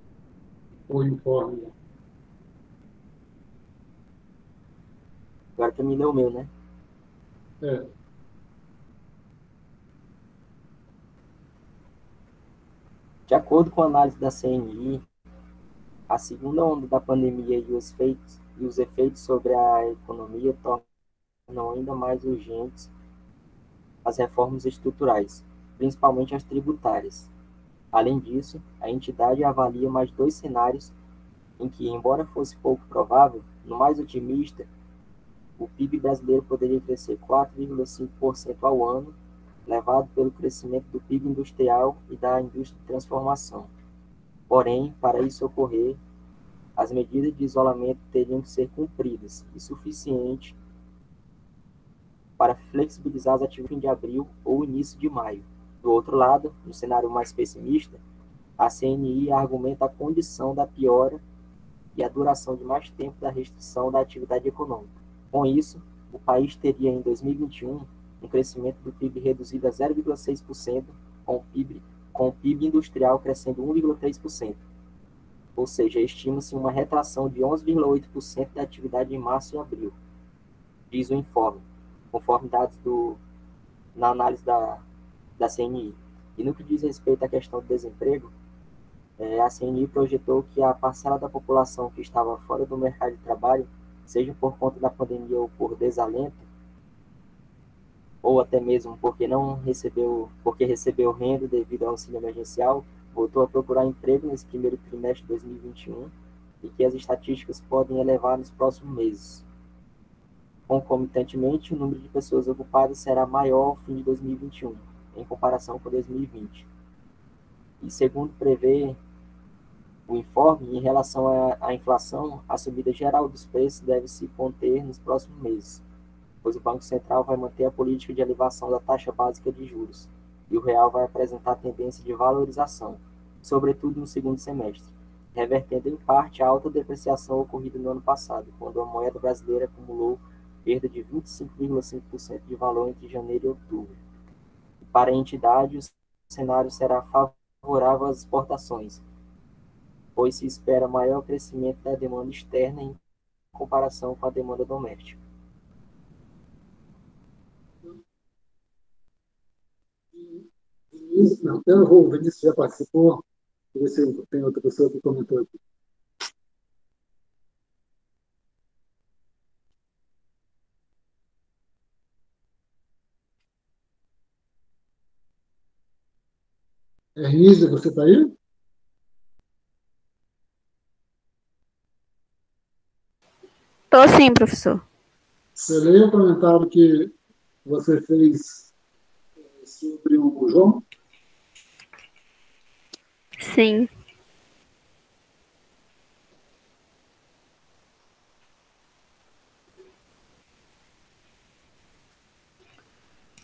o informe. Agora terminei o meu, né? De acordo com a análise da CNI, a segunda onda da pandemia e os efeitos sobre a economia tornam ainda mais urgentes as reformas estruturais, principalmente as tributárias. Além disso, a entidade avalia mais 2 cenários em que, embora fosse pouco provável, no mais otimista, o PIB brasileiro poderia crescer 4,5% ao ano, levado pelo crescimento do PIB industrial e da indústria de transformação. Porém, para isso ocorrer, as medidas de isolamento teriam que ser cumpridas e suficiente para flexibilizar as atividades de abril ou início de maio. Do outro lado, no cenário mais pessimista, a CNI argumenta a condição da piora e a duração de mais tempo da restrição da atividade econômica. Com isso, o país teria em 2021 um crescimento do PIB reduzido a 0,6%, com o PIB industrial crescendo 1,3%. Ou seja, estima-se uma retração de 11,8% da atividade em março e abril, diz o informe, conforme dados na análise da CNI. E no que diz respeito à questão do desemprego, a CNI projetou que a parcela da população que estava fora do mercado de trabalho, seja por conta da pandemia ou por desalento, ou até mesmo porque recebeu renda devido ao auxílio emergencial, voltou a procurar emprego nesse primeiro trimestre de 2021 e que as estatísticas podem elevar nos próximos meses. Concomitantemente, o número de pessoas ocupadas será maior ao fim de 2021, em comparação com 2020. E segundo prevê o informe, em relação à inflação, a subida geral dos preços deve se conter nos próximos meses, pois o Banco Central vai manter a política de elevação da taxa básica de juros, e o real vai apresentar tendência de valorização, sobretudo no segundo semestre, revertendo em parte a alta depreciação ocorrida no ano passado, quando a moeda brasileira acumulou perda de 25,5% de valor entre janeiro e outubro. Para a entidade, o cenário será favorável às exportações, pois se espera maior crescimento da demanda externa em comparação com a demanda doméstica. O Vinícius já participou. Deixa eu ver se tem outra pessoa que comentou aqui. Ernise, você está aí? Estou sim, professor. Você leu o comentário que você fez sobre o João? Sim.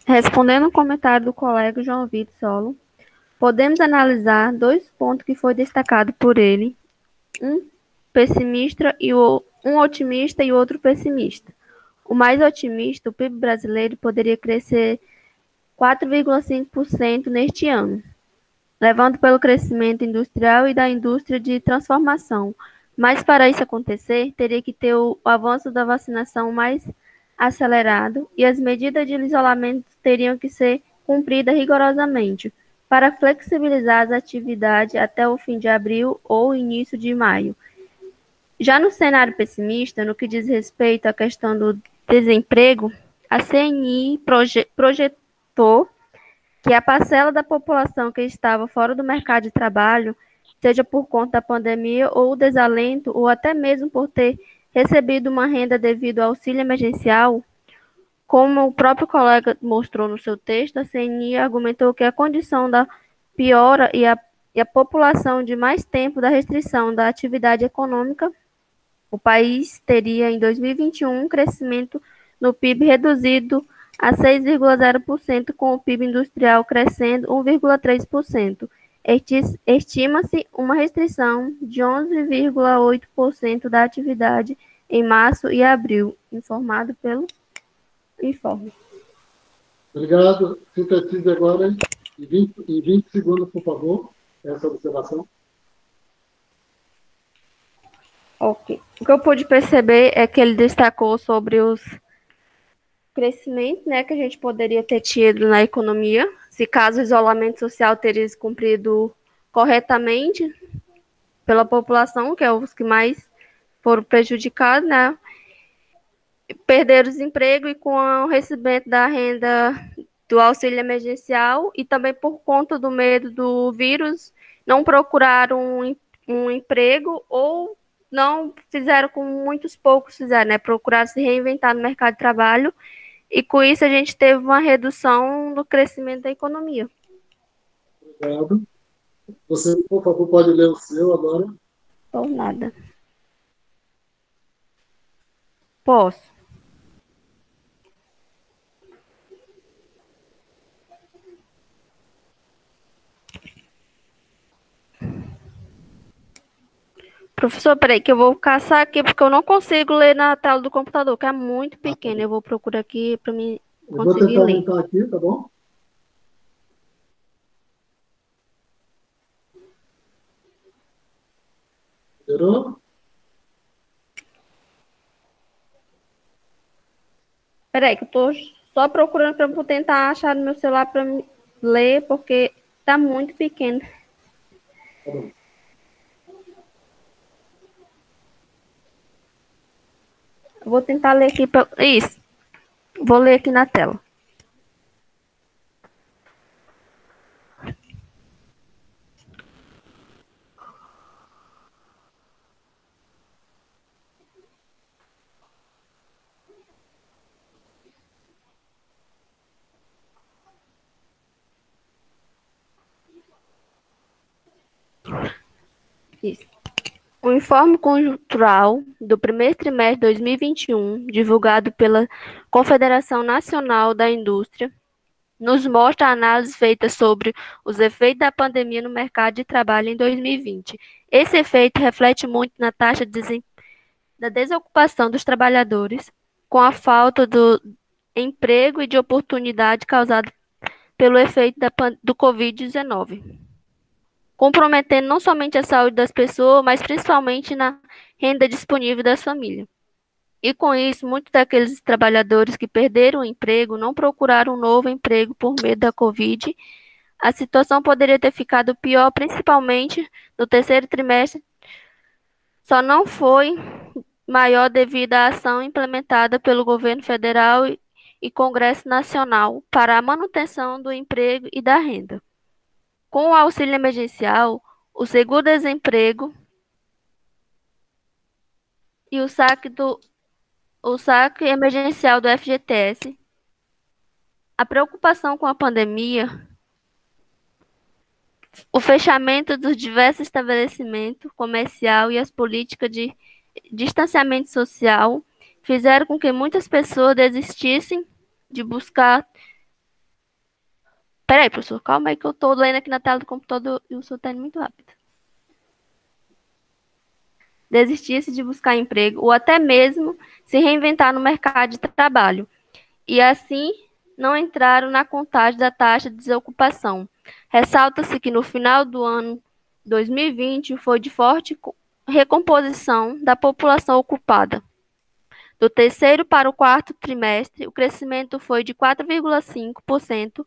Respondendo o comentário do colega João Vitor Solo, podemos analisar dois pontos que foi destacado por ele, um pessimista e um otimista e outro pessimista. O mais otimista, o PIB brasileiro poderia crescer 4,5% neste ano, levando pelo crescimento industrial e da indústria de transformação. Mas para isso acontecer, teria que ter o avanço da vacinação mais acelerado e as medidas de isolamento teriam que ser cumpridas rigorosamente para flexibilizar as atividades até o fim de abril ou início de maio. Já no cenário pessimista, no que diz respeito à questão do desemprego, a CNI projetou que a parcela da população que estava fora do mercado de trabalho, seja por conta da pandemia ou desalento, ou até mesmo por ter recebido uma renda devido ao auxílio emergencial, como o próprio colega mostrou no seu texto, a CNI argumentou que a condição da piora e a população de mais tempo da restrição da atividade econômica, o país teria em 2021 um crescimento no PIB reduzido a 6,0%, com o PIB industrial crescendo 1,3%. Estima-se uma restrição de 11,8% da atividade em março e abril, informado pelo informe. Obrigado. Sintetize agora em 20 segundos, por favor, essa observação. Ok. O que eu pude perceber é que ele destacou sobre os crescimentos, né, que a gente poderia ter tido na economia, se caso o isolamento social teria se cumprido corretamente pela população, que é os que mais foram prejudicados, né, perderam os empregos e com o recebimento da renda do auxílio emergencial e também por conta do medo do vírus, não procuraram um emprego ou não fizeram como muitos poucos fizeram, né, procuraram se reinventar no mercado de trabalho. E com isso a gente teve uma redução no crescimento da economia. Obrigado. Você, por favor, pode ler o seu agora. Por nada. Posso. Professor, peraí, que eu vou caçar aqui, porque eu não consigo ler na tela do computador, que é muito pequena. Eu vou procurar aqui para mim conseguir Eu vou ler. tentar aumentar aqui, tá bom? Melhorou? Peraí, que eu tô só procurando para eu tentar achar no meu celular para ler, porque tá muito pequeno. Tá bom. Eu vou tentar ler aqui. Isso. Vou ler aqui na tela. Isso. O informe conjuntural do primeiro trimestre de 2021, divulgado pela Confederação Nacional da Indústria, nos mostra a análise feita sobre os efeitos da pandemia no mercado de trabalho em 2020. Esse efeito reflete muito na taxa da desocupação dos trabalhadores, com a falta do emprego e de oportunidade causada pelo efeito do Covid-19, comprometendo não somente a saúde das pessoas, mas principalmente na renda disponível das famílias. E com isso, muitos daqueles trabalhadores que perderam o emprego não procuraram um novo emprego por medo da Covid. A situação poderia ter ficado pior, principalmente no terceiro trimestre. Só não foi maior devido à ação implementada pelo governo federal e Congresso Nacional para a manutenção do emprego e da renda. Com o auxílio emergencial, o seguro-desemprego e o saque emergencial do FGTS, a preocupação com a pandemia O fechamento dos diversos estabelecimentos comerciais e as políticas de distanciamento social fizeram com que muitas pessoas desistissem de buscar. Peraí, professor, calma aí que eu estou lendo aqui na tela do computador e o senhor está indo muito rápido. Desistisse de buscar emprego ou até mesmo se reinventar no mercado de trabalho. E assim não entraram na contagem da taxa de desocupação. Ressalta-se que no final do ano 2020 foi de forte recomposição da população ocupada. Do terceiro para o quarto trimestre, o crescimento foi de 4,5%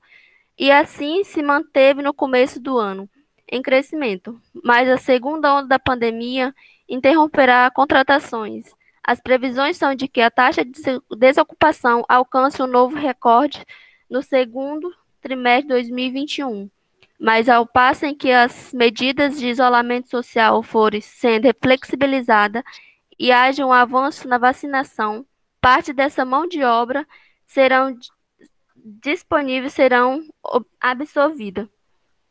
e assim se manteve no começo do ano, em crescimento. Mas a segunda onda da pandemia interromperá contratações. As previsões são de que a taxa de desocupação alcance um novo recorde no segundo trimestre de 2021. Mas ao passo em que as medidas de isolamento social forem sendo flexibilizadas e haja um avanço na vacinação, parte dessa mão de obra serão disponíveis serão absorvidas.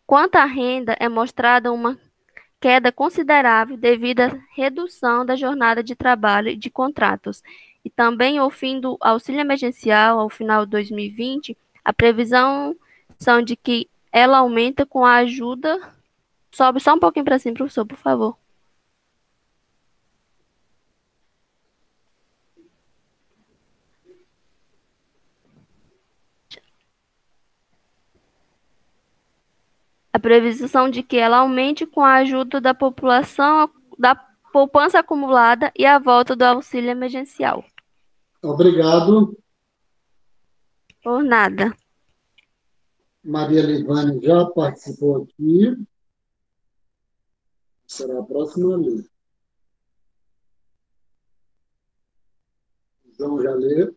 Quanto à renda, é mostrada uma queda considerável devido à redução da jornada de trabalho e de contratos. E também ao fim do auxílio emergencial, ao final de 2020, a previsão são de que ela aumenta com a ajuda. Sobe só um pouquinho para cima, professor, por favor. A previsão de que ela aumente com a ajuda da população, da poupança acumulada e a volta do auxílio emergencial. Obrigado. Por nada. Maria Livane já participou aqui. Será a próxima a ler. João já lê.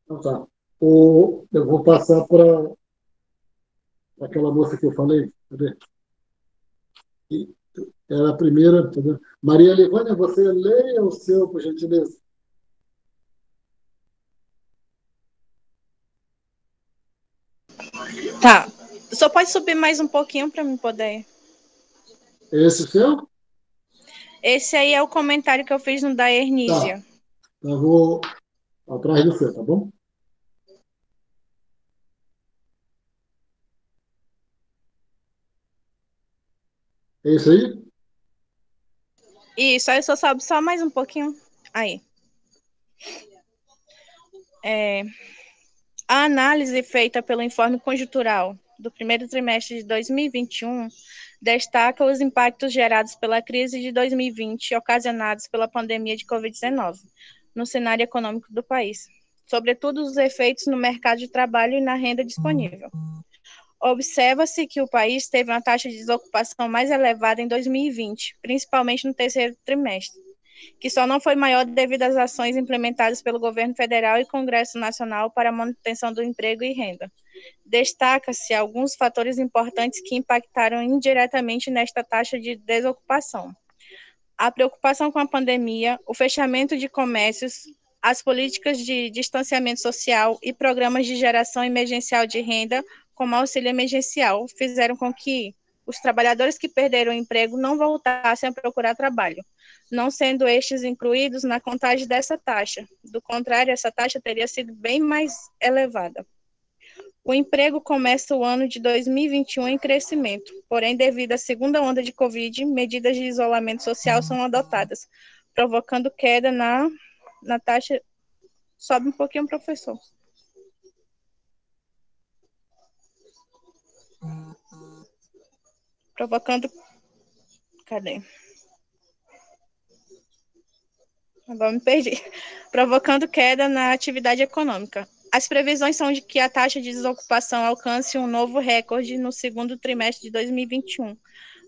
Então tá. Eu vou passar para aquela moça que eu falei. Cadê? Era a primeira. Maria Livânia, você leia o seu, por gentileza. Tá. Só pode subir mais um pouquinho para mim poder. Esse seu? Esse aí é o comentário que eu fiz no da Ernísia. Tá. Eu vou atrás do seu, tá bom? É isso aí? Isso, aí só sobe só mais um pouquinho. Aí. A análise feita pelo Informe Conjuntural do primeiro trimestre de 2021 destaca os impactos gerados pela crise de 2020 ocasionados pela pandemia de Covid-19 no cenário econômico do país, sobretudo os efeitos no mercado de trabalho e na renda disponível. Observa-se que o país teve uma taxa de desocupação mais elevada em 2020, principalmente no terceiro trimestre, que só não foi maior devido às ações implementadas pelo governo federal e Congresso Nacional para a manutenção do emprego e renda. Destaca-se alguns fatores importantes que impactaram indiretamente nesta taxa de desocupação. A preocupação com a pandemia, o fechamento de comércios, as políticas de distanciamento social e programas de geração emergencial de renda, como auxílio emergencial, fizeram com que os trabalhadores que perderam o emprego não voltassem a procurar trabalho, não sendo estes incluídos na contagem dessa taxa. Do contrário, essa taxa teria sido bem mais elevada. O emprego começa o ano de 2021 em crescimento, porém, devido à segunda onda de Covid, medidas de isolamento social são adotadas, provocando queda na taxa. Sobe um pouquinho, professor. Provocando. Cadê? Agora me perdi. Provocando queda na atividade econômica. As previsões são de que a taxa de desocupação alcance um novo recorde no segundo trimestre de 2021,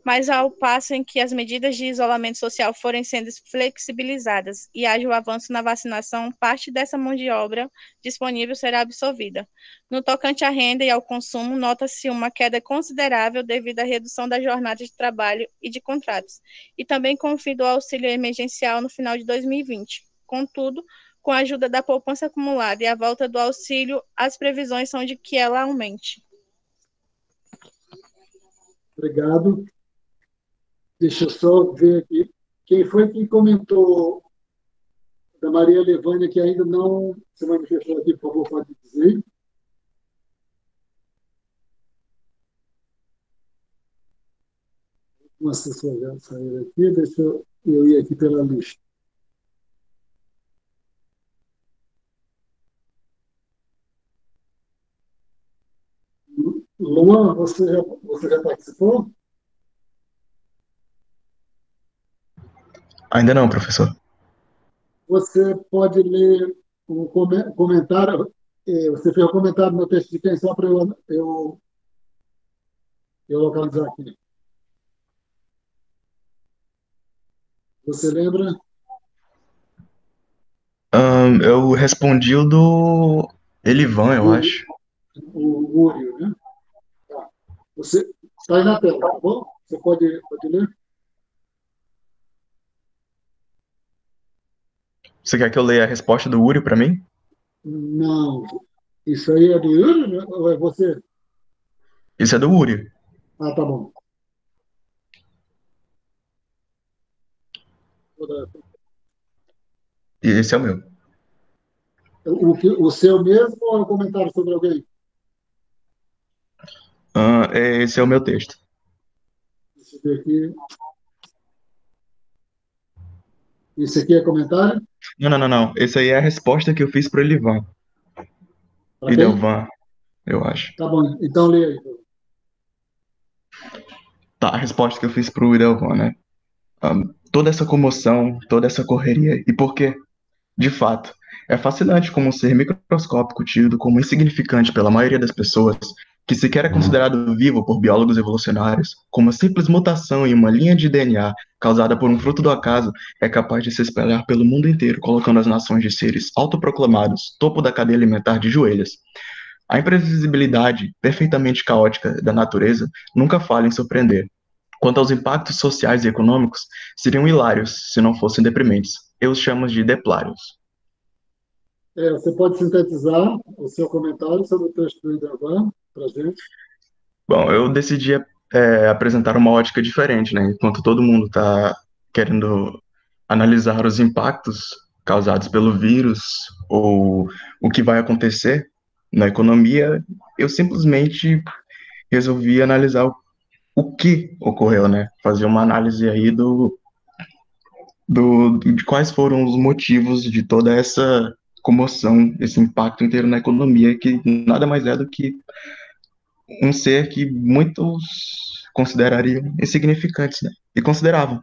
mas ao passo em que as medidas de isolamento social forem sendo flexibilizadas e haja o avanço na vacinação, parte dessa mão de obra disponível será absorvida. No tocante à renda e ao consumo, nota-se uma queda considerável devido à redução da jornada de trabalho e de contratos, e também com o fim do auxílio emergencial no final de 2020. Contudo, com a ajuda da poupança acumulada e a volta do auxílio, as previsões são de que ela aumente. Obrigado. Deixa eu só ver aqui. Quem foi que comentou da Maria Levânia que ainda não se manifestou aqui, por favor, pode dizer. Umas pessoas já saíram aqui, deixa eu ir aqui pela lista. Luan, você já participou? Ainda não, professor. Você pode ler o comentário. Você fez o comentário no texto de quem, só para eu localizar aqui. Você lembra? Eu respondi o do Elivan, eu acho. O Úrio, né? Tá. Você está aí na tela, tá bom? Você pode ler? Você quer que eu leia a resposta do Uri para mim? Não. Isso aí é do Úrio, né? Ou é você? Isso é do Uri. Ah, tá bom. E esse é o meu. O seu mesmo ou é um comentário sobre alguém? Esse é o meu texto. Deixa eu ver aqui. Isso aqui é comentário? Não. Esse aí é a resposta que eu fiz pro Elivan. Para quem? Idelvan, eu acho. Tá bom, então lê aí. Tá, a resposta que eu fiz pro Idelvan, né? Toda essa comoção, toda essa correria. E por quê? De fato, é fascinante como um ser microscópico tido como insignificante pela maioria das pessoas, que sequer é considerado vivo por biólogos evolucionários, como uma simples mutação em uma linha de DNA causada por um fruto do acaso, é capaz de se espalhar pelo mundo inteiro, colocando as nações de seres autoproclamados topo da cadeia alimentar de joelhos. A imprevisibilidade perfeitamente caótica da natureza nunca falha em surpreender. Quanto aos impactos sociais e econômicos, seriam hilários se não fossem deprimentes. Eu os chamo de deplários. Você pode sintetizar o seu comentário sobre o texto do Idelvan para a gente? Bom, eu decidi apresentar uma ótica diferente, né? Enquanto todo mundo está querendo analisar os impactos causados pelo vírus ou o que vai acontecer na economia, eu simplesmente resolvi analisar o que ocorreu, né? Fazer uma análise aí de quais foram os motivos de toda essa comoção, esse impacto inteiro na economia, que nada mais é do que um ser que muitos considerariam insignificantes, né? E consideravam.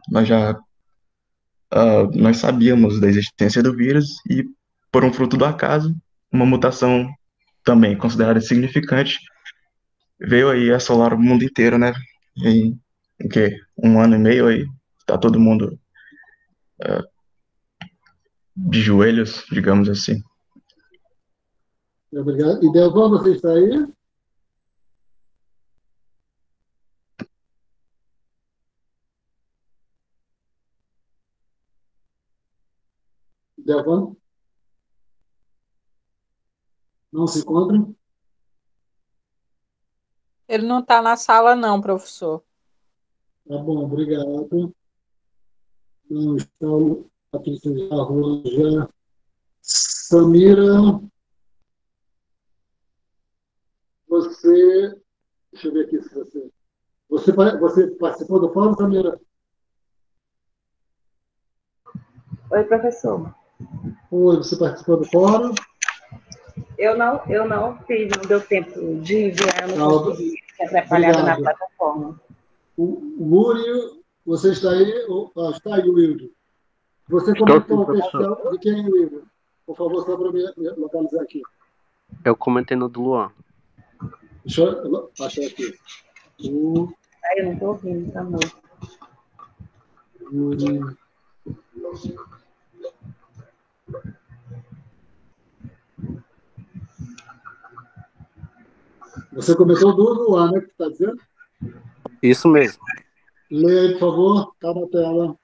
Nós sabíamos da existência do vírus e, por um fruto do acaso, uma mutação também considerada insignificante veio aí assolar o mundo inteiro, né? Em o quê? 1 ano e meio aí, tá todo mundo de joelhos, digamos assim. Obrigado. Idelvan, você está aí? Idelvan? Não se encontra? Ele não está na sala, não, professor. Tá bom, obrigado. Não está a Patrícia já. Samira, você. Deixa eu ver aqui se você. Você participou do fórum, Samira? Oi, professor. Oi, você participou do fórum? Eu não fiz, não deu tempo de enviar, eu não consegui, fiquei atrapalhada na plataforma. O Múrio, você está aí? Está aí, Wildo. Você comentou o texto de quem, Wildo? Por favor, só para me localizar aqui. Eu comentei no do Luan. Deixa eu achar aqui. Ai, eu não estou ouvindo essa música. Você comentou do Luan, né, que está dizendo? Isso mesmo. Leia aí, por favor, está na tela.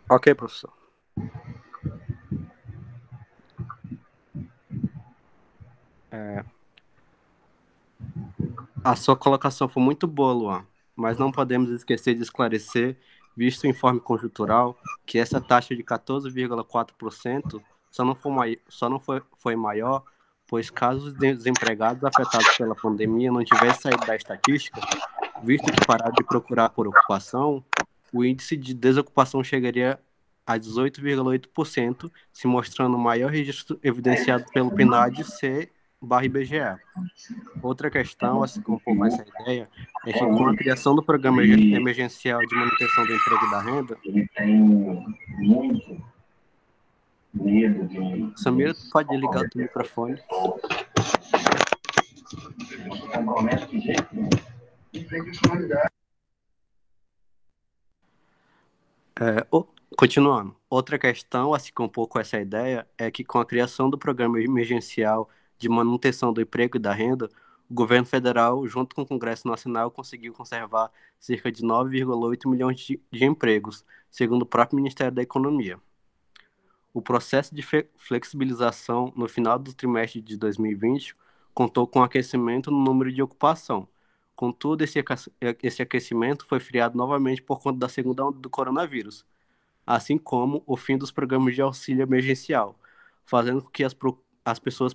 Ok, professor. A sua colocação foi muito boa, Luan, mas não podemos esquecer de esclarecer, visto o informe conjuntural, que essa taxa de 14,4% foi maior, pois caso os desempregados afetados pela pandemia não tivessem saído da estatística, visto que pararam de procurar por ocupação, o índice de desocupação chegaria a 18,8%, se mostrando o maior registro evidenciado pelo PNAD-C/IBGE. Outra questão a se compor com essa ideia é que, com a criação do Programa Emergencial de Manutenção do Emprego e da Renda, Samira, tu pode ligar o teu microfone? Continuando, outra questão a se compor com essa ideia é que, com a criação do Programa Emergencial de Manutenção do Emprego e da Renda, o governo federal, junto com o Congresso Nacional, conseguiu conservar cerca de 9,8 milhões de empregos, segundo o próprio Ministério da Economia. O processo de flexibilização no final do trimestre de 2020 contou com aquecimento no número de ocupação. Contudo, esse aquecimento foi freado novamente por conta da segunda onda do coronavírus, assim como o fim dos programas de auxílio emergencial, fazendo com que as pessoas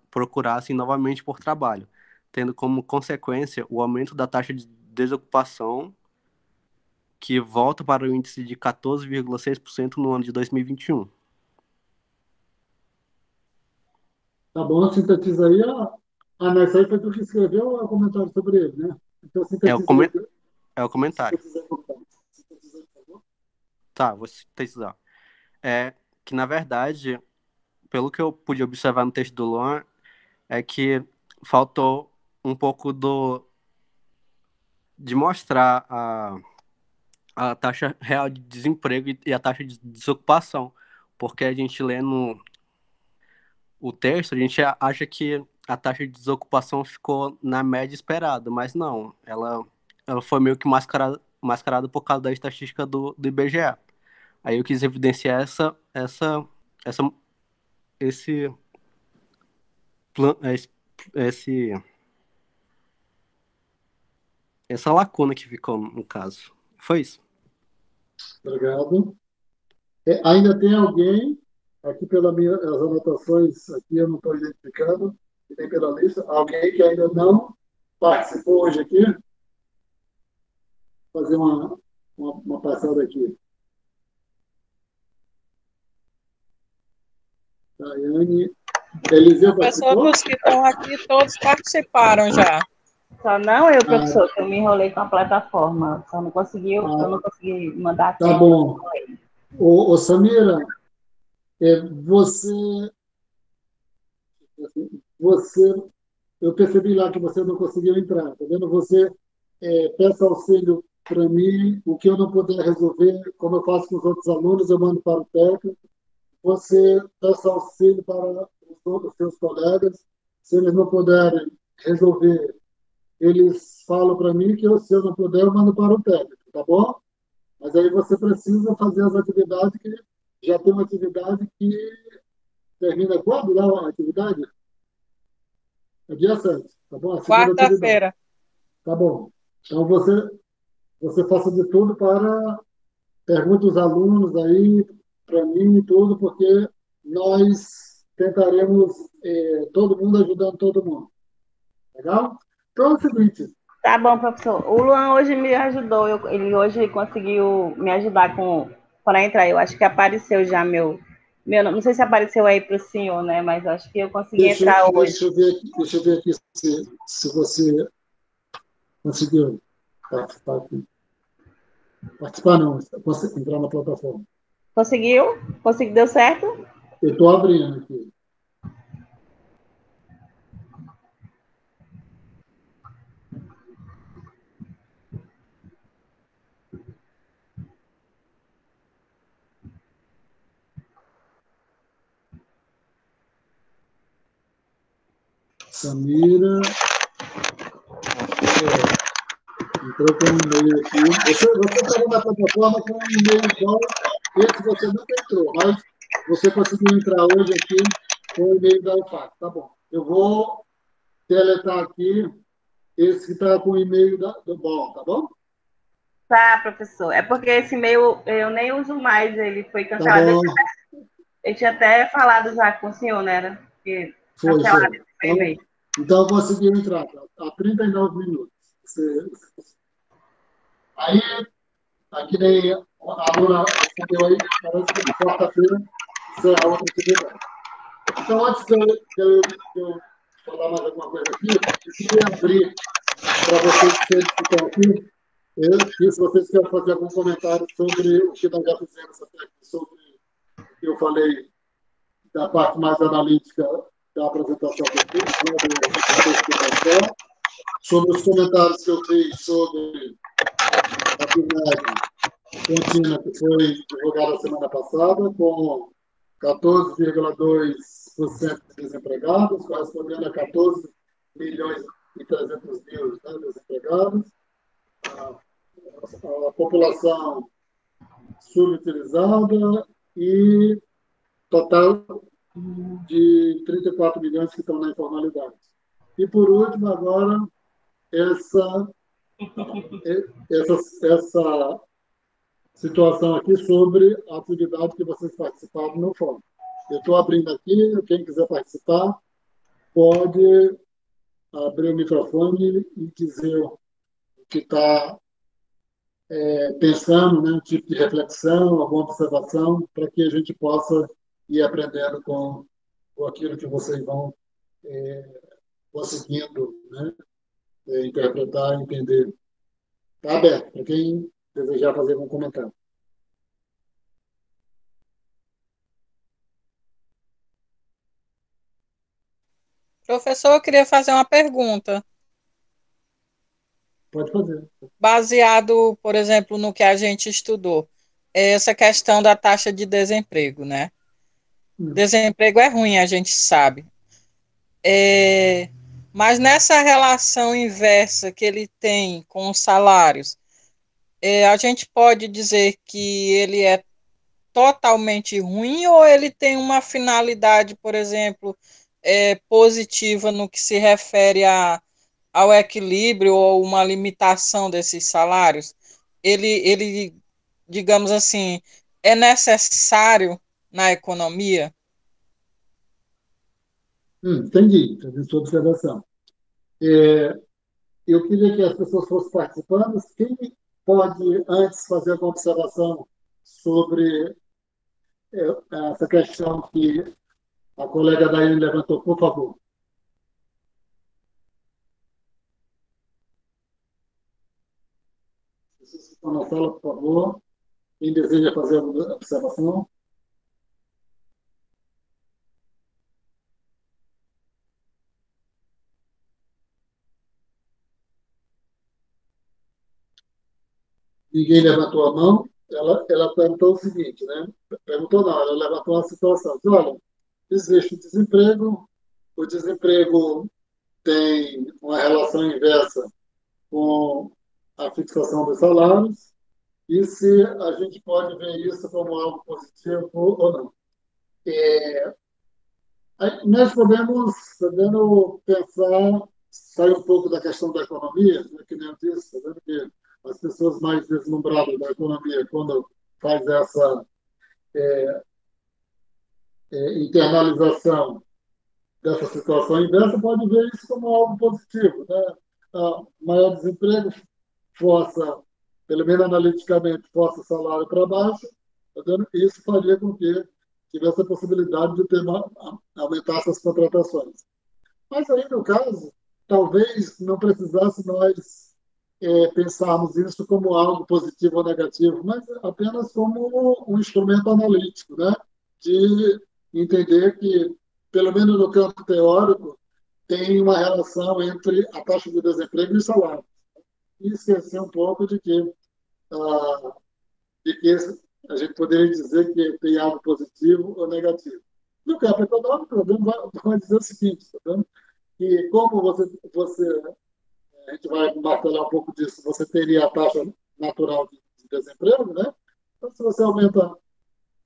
procurassem novamente por trabalho, tendo como consequência o aumento da taxa de desocupação, que volta para o índice de 14,6% no ano de 2021. Tá bom, sintetiza aí. Mas isso aí foi tu que escreveu ou é o comentário sobre ele, né? Então, É o comentário. Sintetiza aí, por favor. Tá, vou sintetizar. Que, na verdade, pelo que eu pude observar no texto do Luan, é que faltou um pouco de mostrar a taxa real de desemprego e a taxa de desocupação, porque a gente lê o texto, a gente acha que a taxa de desocupação ficou na média esperada, mas não, ela foi meio que mascarada por causa da estatística do IBGE. Aí eu quis evidenciar essa lacuna que ficou no caso. Foi isso. Obrigado. Ainda tem alguém, aqui pelas minhas anotações, aqui eu não estou identificando, e nem pela lista, alguém que ainda não participou hoje aqui? Vou fazer uma passada aqui. Daiane. Eliseu participou? Professor, os que estão aqui, todos participaram já. Só não eu, professor, que eu me enrolei com a plataforma. Só não consegui, eu não consegui mandar. Tá bom. Ô, Samira, eu percebi lá que você não conseguiu entrar, tá vendo? Você peça auxílio para mim, o que eu não puder resolver, como eu faço com os outros alunos, eu mando para o técnico. Você peça auxílio para os seus colegas, se eles não puderem resolver, eles falam para mim que se eu não puder, eu mando para o técnico, tá bom? Mas aí você precisa fazer as atividades que já tem uma atividade que termina quando lá a atividade? É dia 7, tá bom? Quarta-feira. Tá bom. Então você faça de tudo para pergunte os alunos aí, para mim e tudo, porque nós tentaremos todo mundo ajudando todo mundo. Legal? Então é o seguinte. Tá bom, professor. O Luan hoje me ajudou. Ele hoje conseguiu me ajudar para entrar. Eu acho que apareceu já meu não sei se apareceu aí para o senhor, né? Mas acho que eu consegui entrar hoje. Deixa eu ver aqui se você conseguiu participar aqui. Participar não, entrar na plataforma. Conseguiu? Deu certo? Eu estou abrindo aqui. Samira, entrou com um e-mail aqui. Você estava na plataforma com um e-mail igual esse, você nunca entrou, mas você conseguiu entrar hoje aqui com o e-mail da UFAC. Tá bom. Eu vou deletar aqui esse que está com o e-mail do bom, tá bom? Tá, professor. É porque esse e-mail eu nem uso mais, ele foi Tá cancelado. bom. Eu tinha até falado já com o senhor, né? Que Foi. cancelado esse e-mail. Então, eu consegui entrar há 39 minutos. Aí, aqui nem a aluna respondeu aí, parece que quarta-feira será outra atividade. Então, antes de eu falar mais alguma coisa aqui, eu queria abrir para vocês que estão aqui, e se vocês querem fazer algum comentário sobre o que nós já fizemos até aqui, sobre o que eu falei da parte mais analítica da apresentação que eu fiz, né, sobre os comentários que eu fiz sobre a PNAD contínua que foi divulgada semana passada, com 14,2% de desempregados, correspondendo a 14 milhões e 300 mil, né, desempregados. A população subutilizada e total de 34 milhões que estão na informalidade. E, por último, agora, essa situação aqui sobre a atividade que vocês participaram no fórum. Eu estou abrindo aqui, quem quiser participar pode abrir o microfone e dizer o que está pensando, né, um tipo de reflexão, alguma observação, para que a gente possa ir aprendendo com aquilo que vocês vão conseguindo, né, interpretar, entender. Está aberto para quem desejar fazer algum comentário. Professor, eu queria fazer uma pergunta. Pode fazer. Baseado, por exemplo, no que a gente estudou, essa questão da taxa de desemprego, né? Desemprego é ruim, a gente sabe. Mas nessa relação inversa que ele tem com os salários, a gente pode dizer que ele é totalmente ruim ou ele tem uma finalidade, por exemplo, positiva no que se refere ao equilíbrio ou uma limitação desses salários? Ele, digamos assim, é necessário na economia? Entendi a sua observação. Eu queria que as pessoas fossem participando. Quem pode, antes, fazer alguma observação sobre essa questão que a colega Daiane levantou, por favor? Vocês que estão na sala, por favor. Quem deseja fazer alguma observação? Ninguém levantou a mão. Ela perguntou o seguinte, né? Perguntou não, ela levantou a situação. Diz, olha, existe o desemprego tem uma relação inversa com a fixação dos salários, e se a gente pode ver isso como algo positivo ou não. Nós podemos pensar, sair um pouco da questão da economia, né, que nem eu disse, sabendo que as pessoas mais deslumbradas da economia, quando faz essa internalização dessa situação inversa, pode ver isso como algo positivo, né? Maior desemprego força, pelo menos analiticamente, força o salário para baixo, isso faria com que tivesse a possibilidade de aumentar essas contratações. Mas aí, no caso, talvez não precisasse nós pensarmos isso como algo positivo ou negativo, mas apenas como um instrumento analítico, né? De entender que, pelo menos no campo teórico, tem uma relação entre a taxa de desemprego e o salário. E esquecer um pouco de que a gente poderia dizer que tem algo positivo ou negativo. No campo econômico, vai dizer o seguinte, tá vendo? que como a gente vai martelar um pouco disso, você teria a taxa natural de desemprego, né? Então, se você aumenta,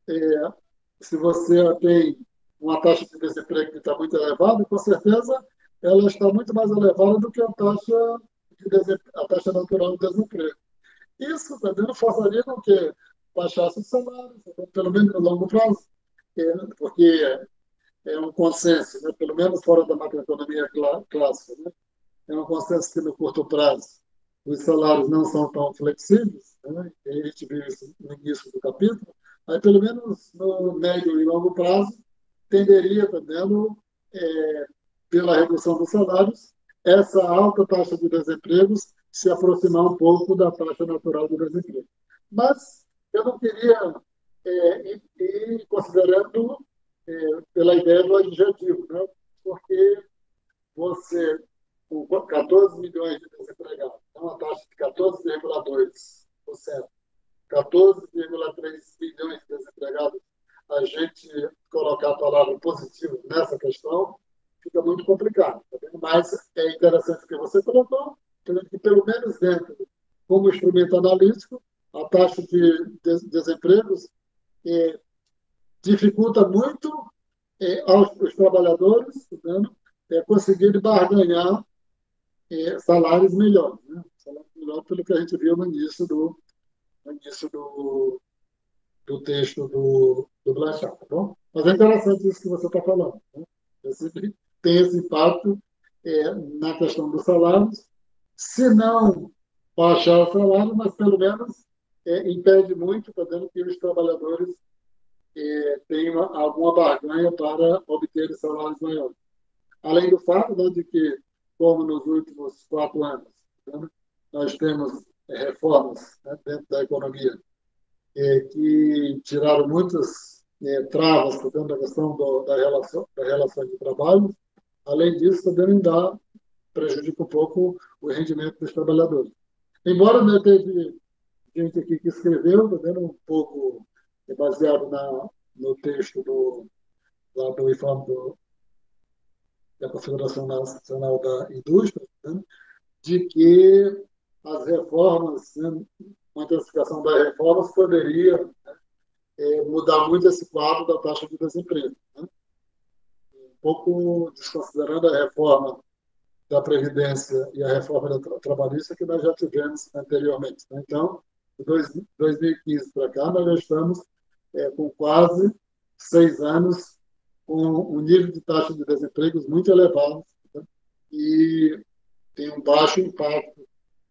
é, se você tem uma taxa de desemprego que está muito elevada, com certeza ela está muito mais elevada do que a taxa natural de desemprego. Isso também forçaria com que baixasse os salários, pelo menos no longo prazo, porque é um consenso, né? Pelo menos fora da macroeconomia clássica, né? É um consenso que no curto prazo os salários não são tão flexíveis, né? E a gente viu isso no início do capítulo, aí pelo menos no médio e longo prazo tenderia também, pela redução dos salários, essa alta taxa de desempregos se aproximar um pouco da taxa natural de desemprego. Mas eu não queria ir considerando pela ideia do adjetivo, né? Porque você, com 14 milhões de desempregados, uma taxa de 14,2%, 14,3 milhões de desempregados, a gente colocar a palavra positivo nessa questão fica muito complicado. Tá vendo? Mas é interessante que você colocou, que pelo menos dentro, como instrumento analítico, a taxa de desempregos dificulta muito aos trabalhadores, tá vendo? Conseguirem barganhar salários melhores, né? Salários melhores pelo que a gente viu no início do texto do Blanchard, tá bom? Mas é interessante isso que você está falando, né? Tem esse impacto na questão dos salários, se não baixar o salário, mas pelo menos impede muito, tá vendo, que os trabalhadores tenham alguma barganha para obter salários maiores. Além do fato, né, de que, como nos últimos 4 anos, né, nós temos reformas, né, dentro da economia que tiraram muitas travas dentro da questão da relação de trabalho. Além disso, também prejudica um pouco o rendimento dos trabalhadores. Embora, né, teve gente aqui que escreveu, também um pouco baseado no texto do informe da Confederação Nacional da Indústria, né, de que as reformas, né, uma intensificação das reformas poderia mudar muito esse quadro da taxa de desemprego, né? Um pouco desconsiderando a reforma da Previdência e a reforma da trabalhista que nós já tivemos anteriormente, né? Então, de 2015 para cá, nós já estamos com quase 6 anos com um nível de taxa de desemprego muito elevado, né? E tem um baixo impacto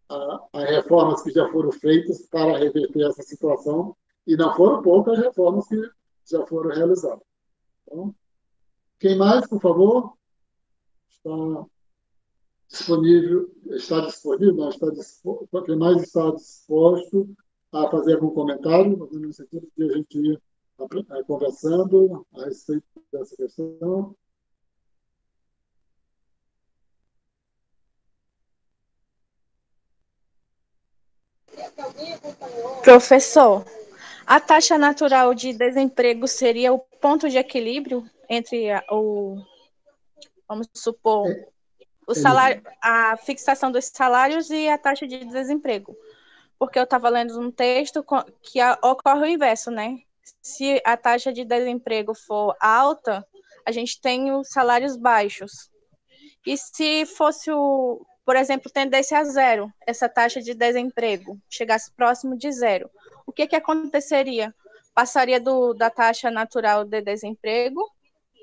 a reformas que já foram feitas para reverter essa situação, e não foram poucas reformas que já foram realizadas. Então, quem mais, por favor? Quem mais está disposto a fazer algum comentário, no sentido de a gente ir conversando a respeito dessa questão? Professor, a taxa natural de desemprego seria o ponto de equilíbrio entre vamos supor, o salário, a fixação dos salários e a taxa de desemprego. Porque eu estava lendo um texto que ocorre o inverso, né? Se a taxa de desemprego for alta, a gente tem os salários baixos. E se fosse, por exemplo, tendesse a zero, essa taxa de desemprego, chegasse próximo de zero, o que aconteceria? Passaria da taxa natural de desemprego,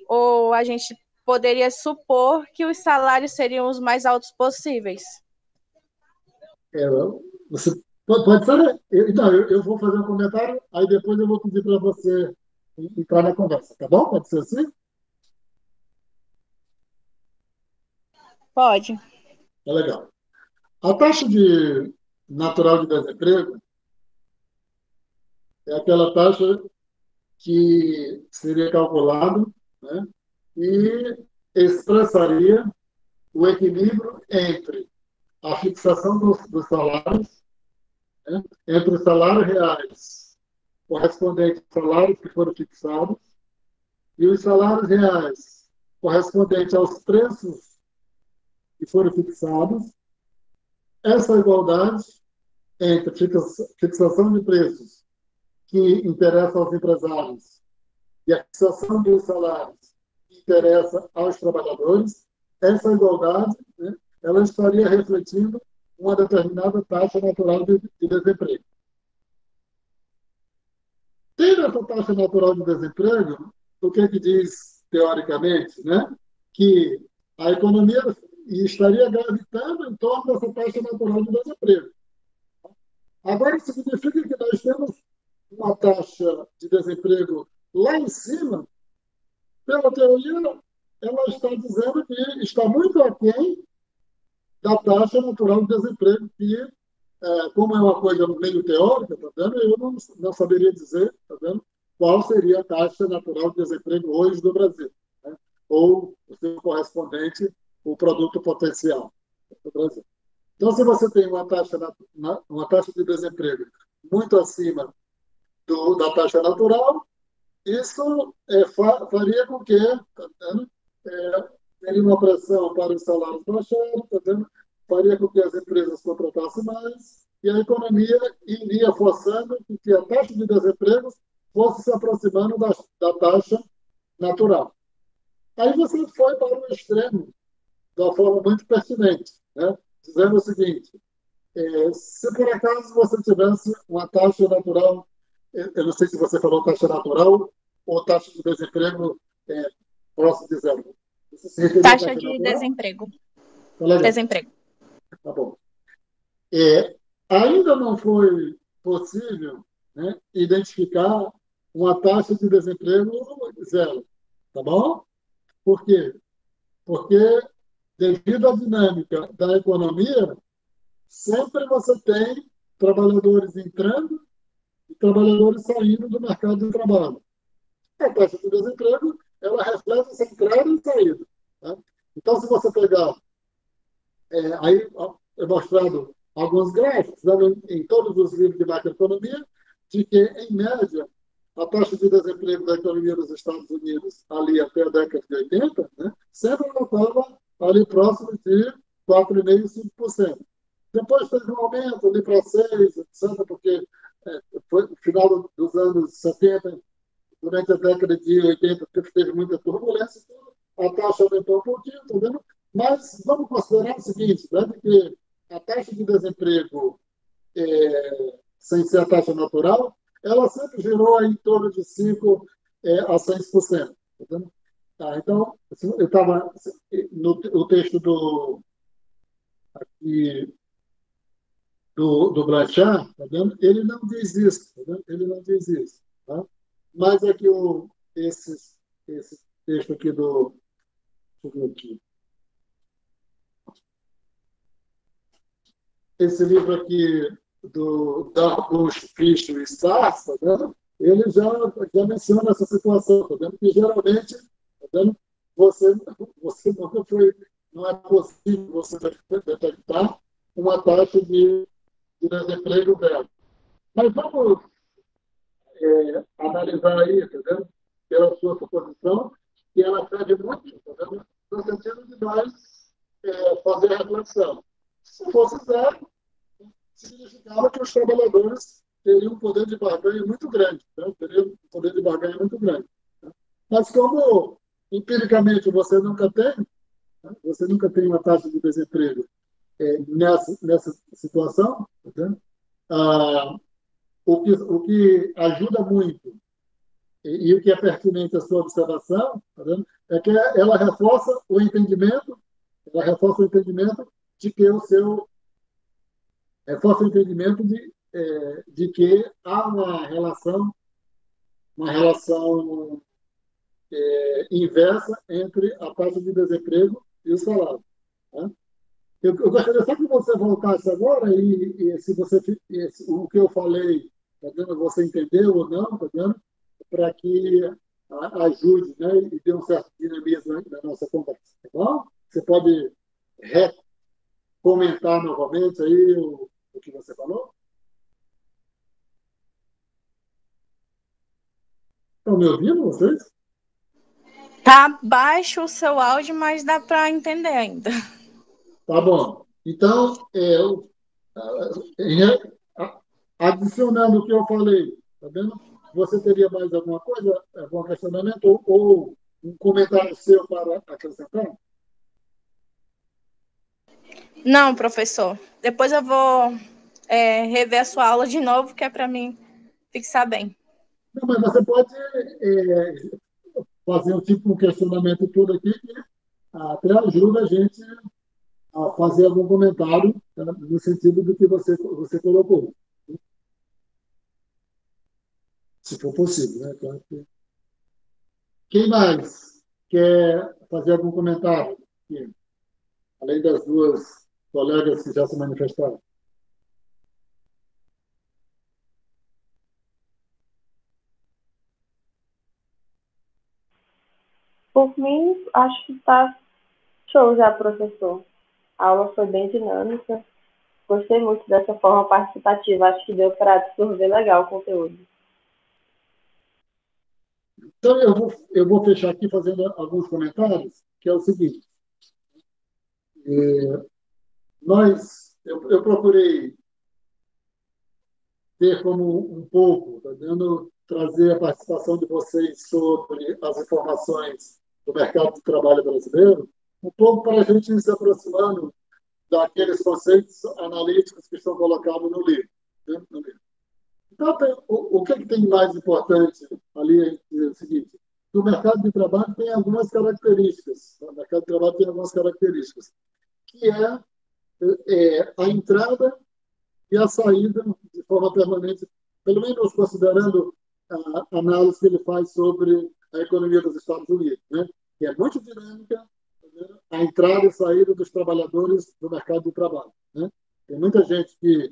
ou a gente poderia supor que os salários seriam os mais altos possíveis? Você pode ser. Então, eu vou fazer um comentário, aí depois eu vou pedir para você entrar na conversa, tá bom? Pode ser assim? Pode. É legal. A taxa natural de desemprego é aquela taxa que seria calculado, né, e expressaria o equilíbrio entre a fixação dos salários, né, entre os salários reais correspondentes aos salários que foram fixados e os salários reais correspondentes aos preços foram fixados, essa igualdade entre fixação de preços que interessa aos empresários e a fixação dos salários que interessa aos trabalhadores, essa igualdade, né, ela estaria refletindo uma determinada taxa natural de desemprego. Tendo essa taxa natural de desemprego, o que diz, teoricamente, né, que a economia estaria gravitando em torno dessa taxa natural de desemprego. Agora, isso significa que nós temos uma taxa de desemprego lá em cima. Pela teoria, ela está dizendo que está muito aquém da taxa natural de desemprego, que, como é uma coisa meio teórica, tá vendo? Eu não saberia dizer, tá vendo, qual seria a taxa natural de desemprego hoje do Brasil, né? Ou o seu correspondente, o produto potencial do Brasil. Então, se você tem uma taxa de desemprego muito acima da taxa natural, isso faria com que, tá vendo, teria uma pressão para os salários baixarem, tá vendo? Faria com que as empresas contratassem mais e a economia iria forçando que a taxa de desemprego fosse se aproximando da taxa natural. Aí você foi para o extremo, de uma forma muito pertinente, né? Dizendo o seguinte: se por acaso você tivesse uma taxa natural, eu não sei se você falou taxa natural ou taxa de desemprego próximo de zero. Taxa de desemprego. Desemprego. Tá bom. Ainda não foi possível, né, identificar uma taxa de desemprego zero. Tá bom? Por quê? Porque, devido à dinâmica da economia, sempre você tem trabalhadores entrando e trabalhadores saindo do mercado de trabalho. A taxa de desemprego, ela reflete essa entrada e saída. Tá? Então, se você pegar, aí é mostrado alguns gráficos, né, em todos os livros de macroeconomia, de que, em média, a taxa de desemprego da economia dos Estados Unidos, ali até a década de 80, né, sempre estava ali próximo de 4,5%, 5%. Depois teve um aumento ali para 6%, etc., porque foi no final dos anos 70, durante a década de 80, teve muita turbulência, a taxa aumentou um pouquinho, tá vendo? Mas vamos considerar o seguinte, né, que a taxa de desemprego, sem ser a taxa natural, ela sempre girou em torno de 5% a 6%. Tá vendo? Então, eu estava no texto do Blanchard, tá vendo? Ele não diz isso, tá vendo? Ele não diz isso. Tá? Mas é que esse texto aqui deixa eu ver aqui. Esse livro aqui do Darbush, Fisch e Stars, tá vendo? Ele já menciona essa situação, tá vendo? Que geralmente, tá vendo? Você nunca foi, não é possível você detectar uma taxa de desemprego dela. Mas vamos analisar aí, tá vendo? Pela sua suposição, que ela serve muito, tá vendo? No sentido de nós fazer a reflexão. Se fosse zero, significava que os trabalhadores teriam um poder de barganha muito grande. Né? Teriam um poder de barganha muito grande. Né? Mas como, empiricamente, você nunca tem uma taxa de desemprego nessa situação, tá? O que ajuda muito e o que é pertinente à sua observação, tá vendo? É que ela reforça o entendimento de que reforça o entendimento de que há uma relação inversa entre a taxa de desemprego e o salário. Tá? Eu gostaria só que você voltasse agora e se você o que eu falei, tá vendo? Você entendeu ou não, tá vendo? Para que ajude, né? E dê um certo dinamismo na nossa conversa, tá bom? Você pode comentar novamente aí o que você falou? Estão me ouvindo, vocês? Tá baixo o seu áudio, mas dá para entender ainda. Tá bom. Então, adicionando o que eu falei, tá vendo? Você teria mais alguma coisa, algum questionamento ou um comentário seu para acrescentar? Não, professor. Depois eu vou rever a sua aula de novo, que é para mim fixar bem. Não, mas você pode fazer um tipo de questionamento todo aqui que até ajuda a gente a fazer algum comentário, tá, no sentido do que você colocou, se for possível, né? Então, quem mais quer fazer algum comentário aqui, além das duas colegas que já se manifestaram? Por mim, acho que está show já, professor. A aula foi bem dinâmica. Gostei muito dessa forma participativa. Acho que deu para absorver legal o conteúdo. Então, eu vou fechar aqui fazendo alguns comentários, que é o seguinte. Eu procurei ter como um pouco, tá vendo, trazer a participação de vocês sobre as informações do mercado de trabalho brasileiro, um pouco para a gente ir se aproximando daqueles conceitos analíticos que estão colocados no livro. Né? No livro. Então, o que tem mais importante ali é o seguinte: o mercado de trabalho tem algumas características. O mercado de trabalho tem algumas características, que é a entrada e a saída de forma permanente, pelo menos considerando a análise que ele faz sobre a economia dos Estados Unidos, né? Que é muito dinâmica, né? A entrada e saída dos trabalhadores do mercado de trabalho. Né? Tem muita gente que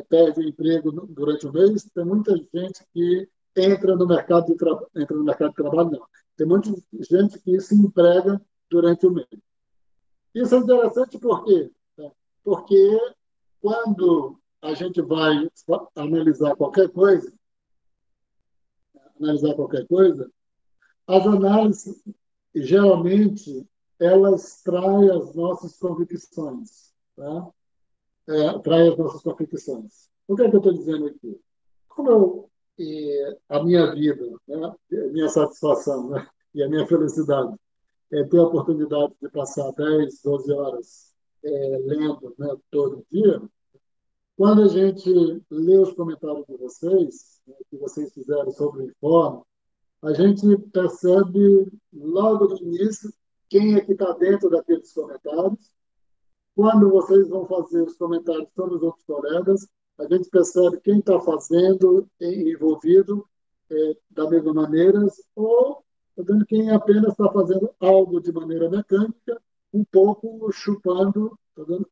perde o emprego durante o mês, tem muita gente que entra no mercado de trabalho, não. Tem muita gente que se emprega durante o mês. Isso é interessante por quê? Porque quando a gente vai analisar qualquer coisa, as análises, geralmente, elas traem as nossas convicções. Tá? Traem as nossas convicções. O que é que eu estou dizendo aqui? A minha vida, né, a minha satisfação, né, e a minha felicidade é ter a oportunidade de passar 10, 12 horas lendo, né, todo dia. Quando a gente lê os comentários de vocês, né, que vocês fizeram sobre o informe, a gente percebe logo no início quem é que está dentro daqueles comentários. Quando vocês vão fazer os comentários sobre os outros colegas, a gente percebe quem está fazendo, envolvido da mesma maneira, ou vendo quem apenas está fazendo algo de maneira mecânica, um pouco chupando,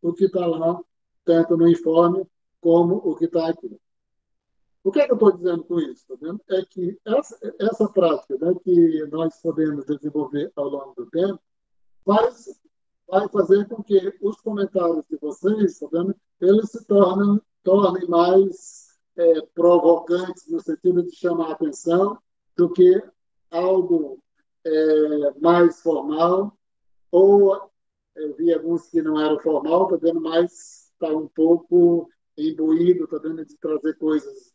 o que está lá, tanto no informe como o que está aqui. O que é que eu estou dizendo com isso? Tá vendo? É que essa prática, né, que nós podemos desenvolver ao longo do tempo vai fazer com que os comentários de vocês, tá vendo, eles se tornem mais provocantes no sentido de chamar a atenção do que algo mais formal, ou eu vi alguns que não eram formal, tá vendo, mas está um pouco imbuído, tá vendo, de trazer coisas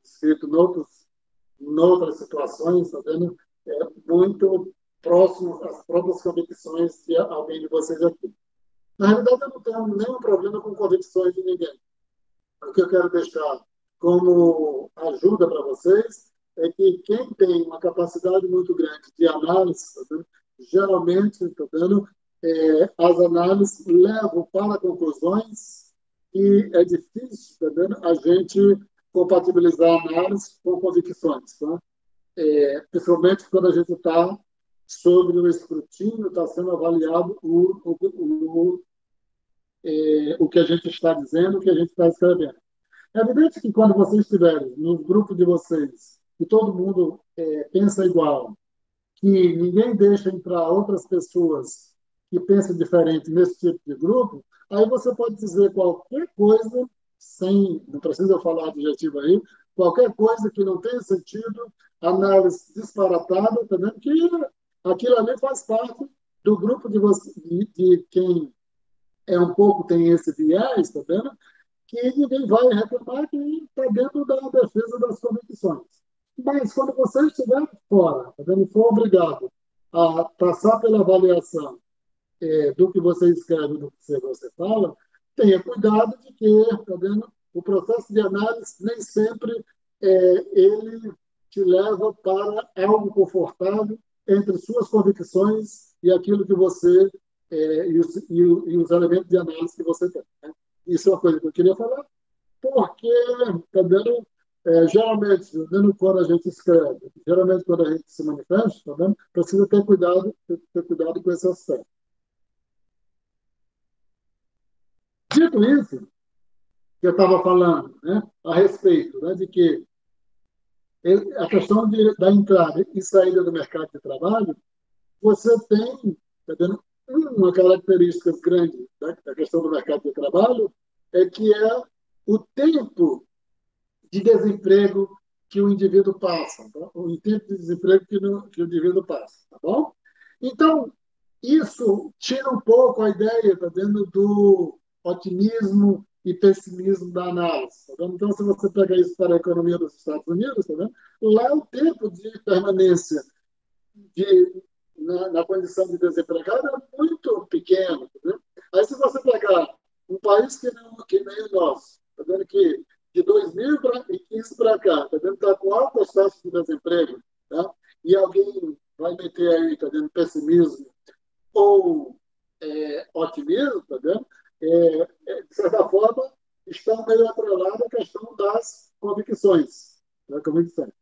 escrito noutras situações, tá vendo, muito próximo às próprias convicções de alguém de vocês aqui. Na realidade, eu não tenho nenhum problema com convicções de ninguém. O que eu quero deixar como ajuda para vocês é que quem tem uma capacidade muito grande de análise, tá vendo, geralmente, tá vendo, as análises levam para conclusões e é difícil, tá vendo, a gente compatibilizar a análise com convicções. Tá? Principalmente quando a gente está sobre o escrutínio, está sendo avaliado o que a gente está dizendo, o que a gente está escrevendo. É evidente que quando vocês estiverem no grupo de vocês, que todo mundo pensa igual, que ninguém deixa entrar outras pessoas que pensam diferente nesse tipo de grupo, aí você pode dizer qualquer coisa, não precisa falar adjetivo aí, qualquer coisa que não tenha sentido, análise disparatada, tá vendo? Que aquilo ali faz parte do grupo de quem é um pouco, tem esse viés, tá vendo? Que ninguém vai reclamar que está dentro da defesa das convicções. Mas quando você estiver fora, tá vendo? For obrigado a passar pela avaliação do que você escreve, do que você fala, tenha cuidado de que, tá vendo? O processo de análise nem sempre ele te leva para algo confortável entre suas convicções e aquilo que você e os elementos de análise que você tem. Né? Isso é uma coisa que eu queria falar, porque tá vendo? Geralmente, tá vendo? Quando a gente escreve, geralmente quando a gente se manifesta, tá vendo? Precisa ter cuidado com esse aspecto. Dito isso, que eu estava falando, né, a respeito, né, de que a questão da entrada e saída do mercado de trabalho, você tem, tá vendo, uma característica grande da questão do mercado de trabalho, que é o tempo de desemprego que o indivíduo passa, tá? O tempo de desemprego que o indivíduo passa, tá bom? Então, isso tira um pouco a ideia, tá vendo, do otimismo e pessimismo da análise. Tá vendo? Então, se você pegar isso para a economia dos Estados Unidos, tá vendo? Lá o tempo de permanência na condição de desempregado é muito pequeno. Tá vendo? Aí, se você pegar um país que nem o nosso, tá vendo que de 2015 para cá, tá vendo, está com altas taxas de desemprego, tá? E alguém vai meter aí, tá vendo, pessimismo ou otimismo, tá vendo? De certa forma, está meio atrelado à questão das convicções. Da convicção.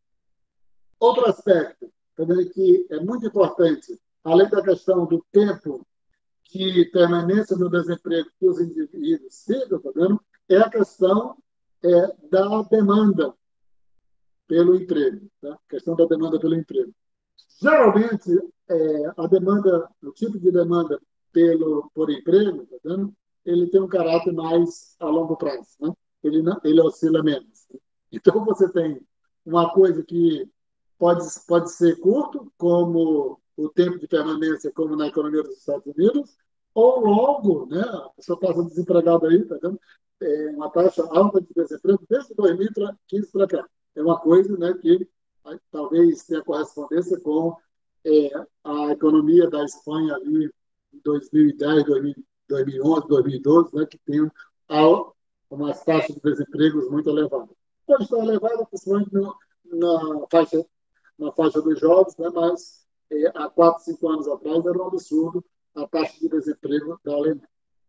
Outro aspecto também que é muito importante, além da questão do tempo de permanência no desemprego que os indivíduos ficam, tá vendo? É a questão da demanda pelo emprego, tá? A questão da demanda pelo emprego. Geralmente, a demanda, o tipo de demanda por emprego, tá vendo? Ele tem um caráter mais a longo prazo, né? Ele oscila menos. Então, você tem uma coisa que pode ser curto, como o tempo de permanência, como na economia dos Estados Unidos, ou logo, né? A pessoa passa desempregada aí, tá vendo? Uma taxa alta de desemprego desde 2015 para cá. É uma coisa, né, que talvez tenha correspondência com a economia da Espanha ali em 2010, 2011, 2012, né, que tem umas taxas de desemprego muito elevadas. Pode estar elevada, principalmente na faixa dos jovens, né, mas há 4, 5 anos atrás era um absurdo a taxa de desemprego da Alemanha.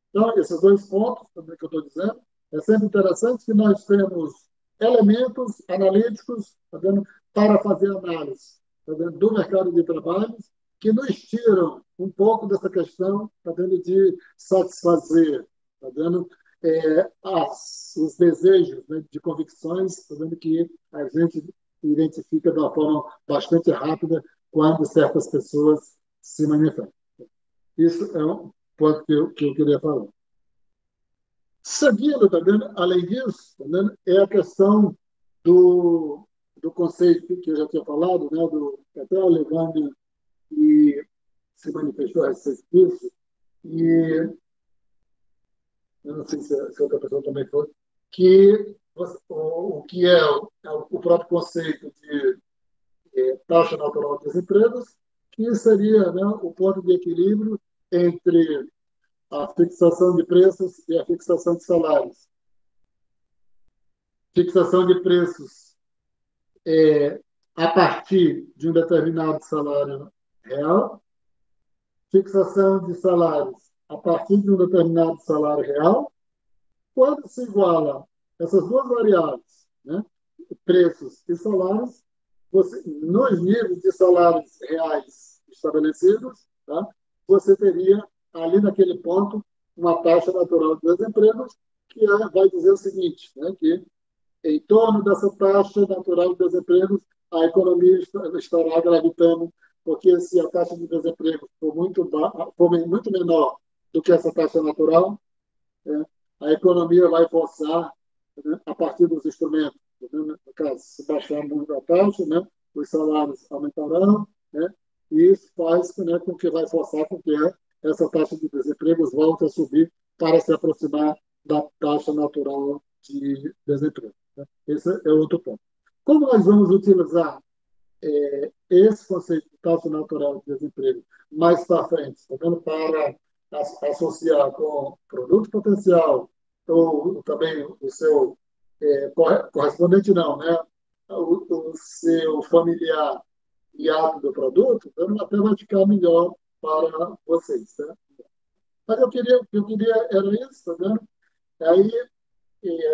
Então, esses dois pontos também que eu estou dizendo, é sempre interessante que nós temos elementos analíticos, tá vendo, para fazer análise, tá vendo, do mercado de trabalho, que nos tiram um pouco dessa questão, tá vendo, de satisfazer, tá vendo, os desejos, né, de convicções, tá vendo, que a gente identifica de uma forma bastante rápida quando certas pessoas se manifestam. Isso é um ponto que eu queria falar. Seguindo, tá vendo? Além disso, tá vendo? É a questão do conceito que eu já tinha falado, né? Até a Levane e se manifestou a respeito disso, e eu não sei se outra pessoa também foi, que o que é o próprio conceito de taxa natural de desempregos, que seria, né, o ponto de equilíbrio entre a fixação de preços e a fixação de salários. Fixação de preços a partir de um determinado salário real, fixação de salários a partir de um determinado salário real. Quando se iguala essas duas variáveis, né, preços e salários, nos níveis de salários reais estabelecidos, tá, você teria ali naquele ponto uma taxa natural de desemprego que vai dizer o seguinte, né, que em torno dessa taxa natural de desemprego a economia estará gravitando, porque se a taxa de desemprego for muito menor do que essa taxa natural, né, a economia vai forçar, né, a partir dos instrumentos, né, no caso, se baixar muito a taxa, né, os salários aumentarão, né, e isso faz, né, com que vai forçar com que essa taxa de desemprego volte a subir para se aproximar da taxa natural de desemprego. Né? Esse é outro ponto. Como nós vamos utilizar esse conceito de taxa natural de desemprego mais para frente, tá vendo? Para associar com produto potencial, ou também o seu correspondente, não, né? O seu familiar e ato do produto, então até vai ficar melhor para vocês. Né? Mas eu queria era isso, tá vendo? Aí,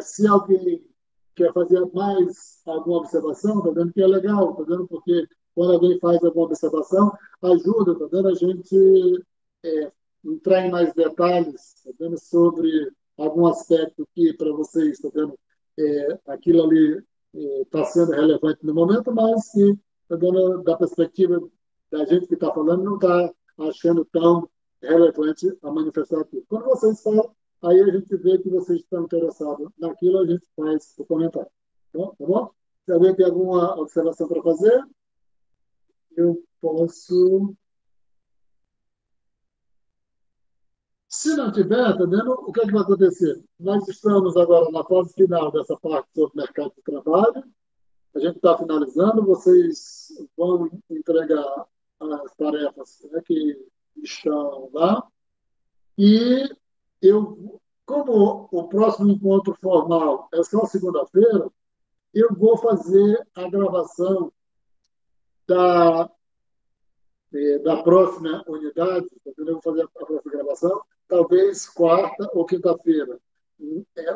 se alguém quer fazer mais alguma observação, está vendo que é legal, está vendo? Porque quando alguém faz alguma observação, ajuda, está vendo? A gente é, entrar em mais detalhes, está vendo? Sobre algum aspecto que para vocês, está vendo? Aquilo ali está sendo relevante no momento, mas que, está vendo? Da perspectiva da gente que está falando, não está achando tão relevante a manifestar aqui. Quando vocês falam, aí a gente vê que vocês estão interessados naquilo, a gente faz o comentário. Tá bom? Se alguém tem alguma observação para fazer, eu posso. Se não tiver, tá vendo? O que é que vai acontecer? Nós estamos agora na fase final dessa parte sobre o mercado de trabalho. A gente está finalizando, vocês vão entregar as tarefas, né, que estão lá. E como o próximo encontro formal é só segunda-feira, eu vou fazer a gravação da, da próxima unidade, eu vou fazer a próxima gravação, talvez quarta ou quinta-feira.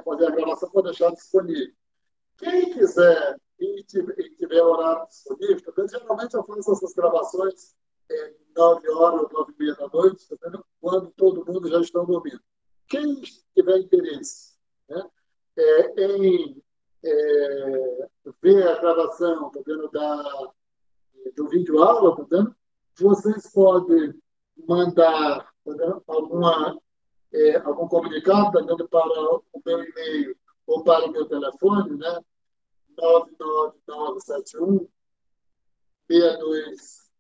Fazer a gravação para deixar disponível. Quem quiser e tiver horário disponível, tá, geralmente eu faço essas gravações 9 horas ou 9h30 da noite, tá, quando todo mundo já está dormindo. Quem tiver interesse, né, em ver a gravação, tá vendo, do vídeo aula, tá vendo? Vocês podem mandar, tá vendo, algum comunicado, tá vendo, para o meu e-mail ou para o meu telefone, né? 99971 62,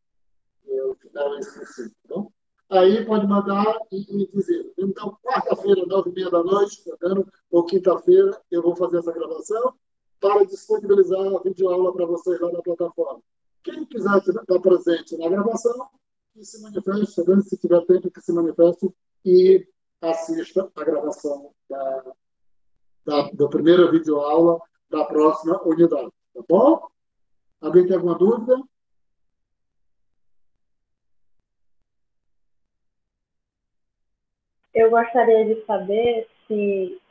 o final é esquecido, tá bom? Aí pode mandar e dizer. Então, quarta-feira, 9h30 da noite, tá vendo? Ou quinta-feira, eu vou fazer essa gravação para disponibilizar a videoaula para vocês lá na plataforma. Quem quiser estar presente na gravação, que se manifeste, tá vendo? Se tiver tempo, que se manifeste e assista a gravação da primeira videoaula da próxima unidade. Tá bom? Alguém tem alguma dúvida? Eu gostaria de saber se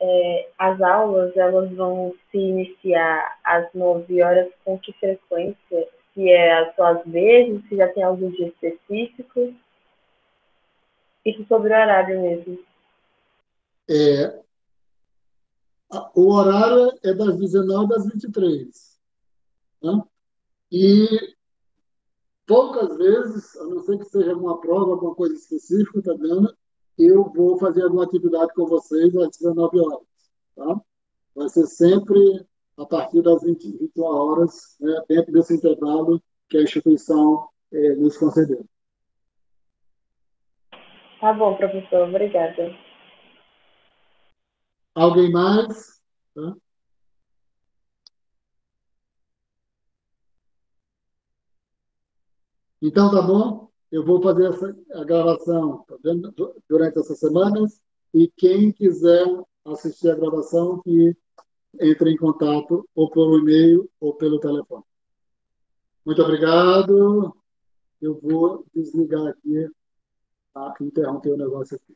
as aulas elas vão se iniciar às 9 horas, com que frequência? Se é só às vezes, se já tem algum dia específico? Isso sobre o horário mesmo. O horário é das 19 às 23. Né? E poucas vezes, a não ser que seja uma prova, alguma coisa específica, tá vendo? Eu vou fazer alguma atividade com vocês às 19 horas. Tá? Vai ser sempre a partir das 21 horas, né, dentro desse intervalo que a instituição nos concedeu. Tá bom, professor. Obrigada. Alguém mais? Tá? Então, tá bom? Eu vou fazer a gravação, tá vendo? Durante essas semanas, e quem quiser assistir a gravação, que entre em contato ou pelo e-mail ou pelo telefone. Muito obrigado. Eu vou desligar aqui, interromper o negócio aqui.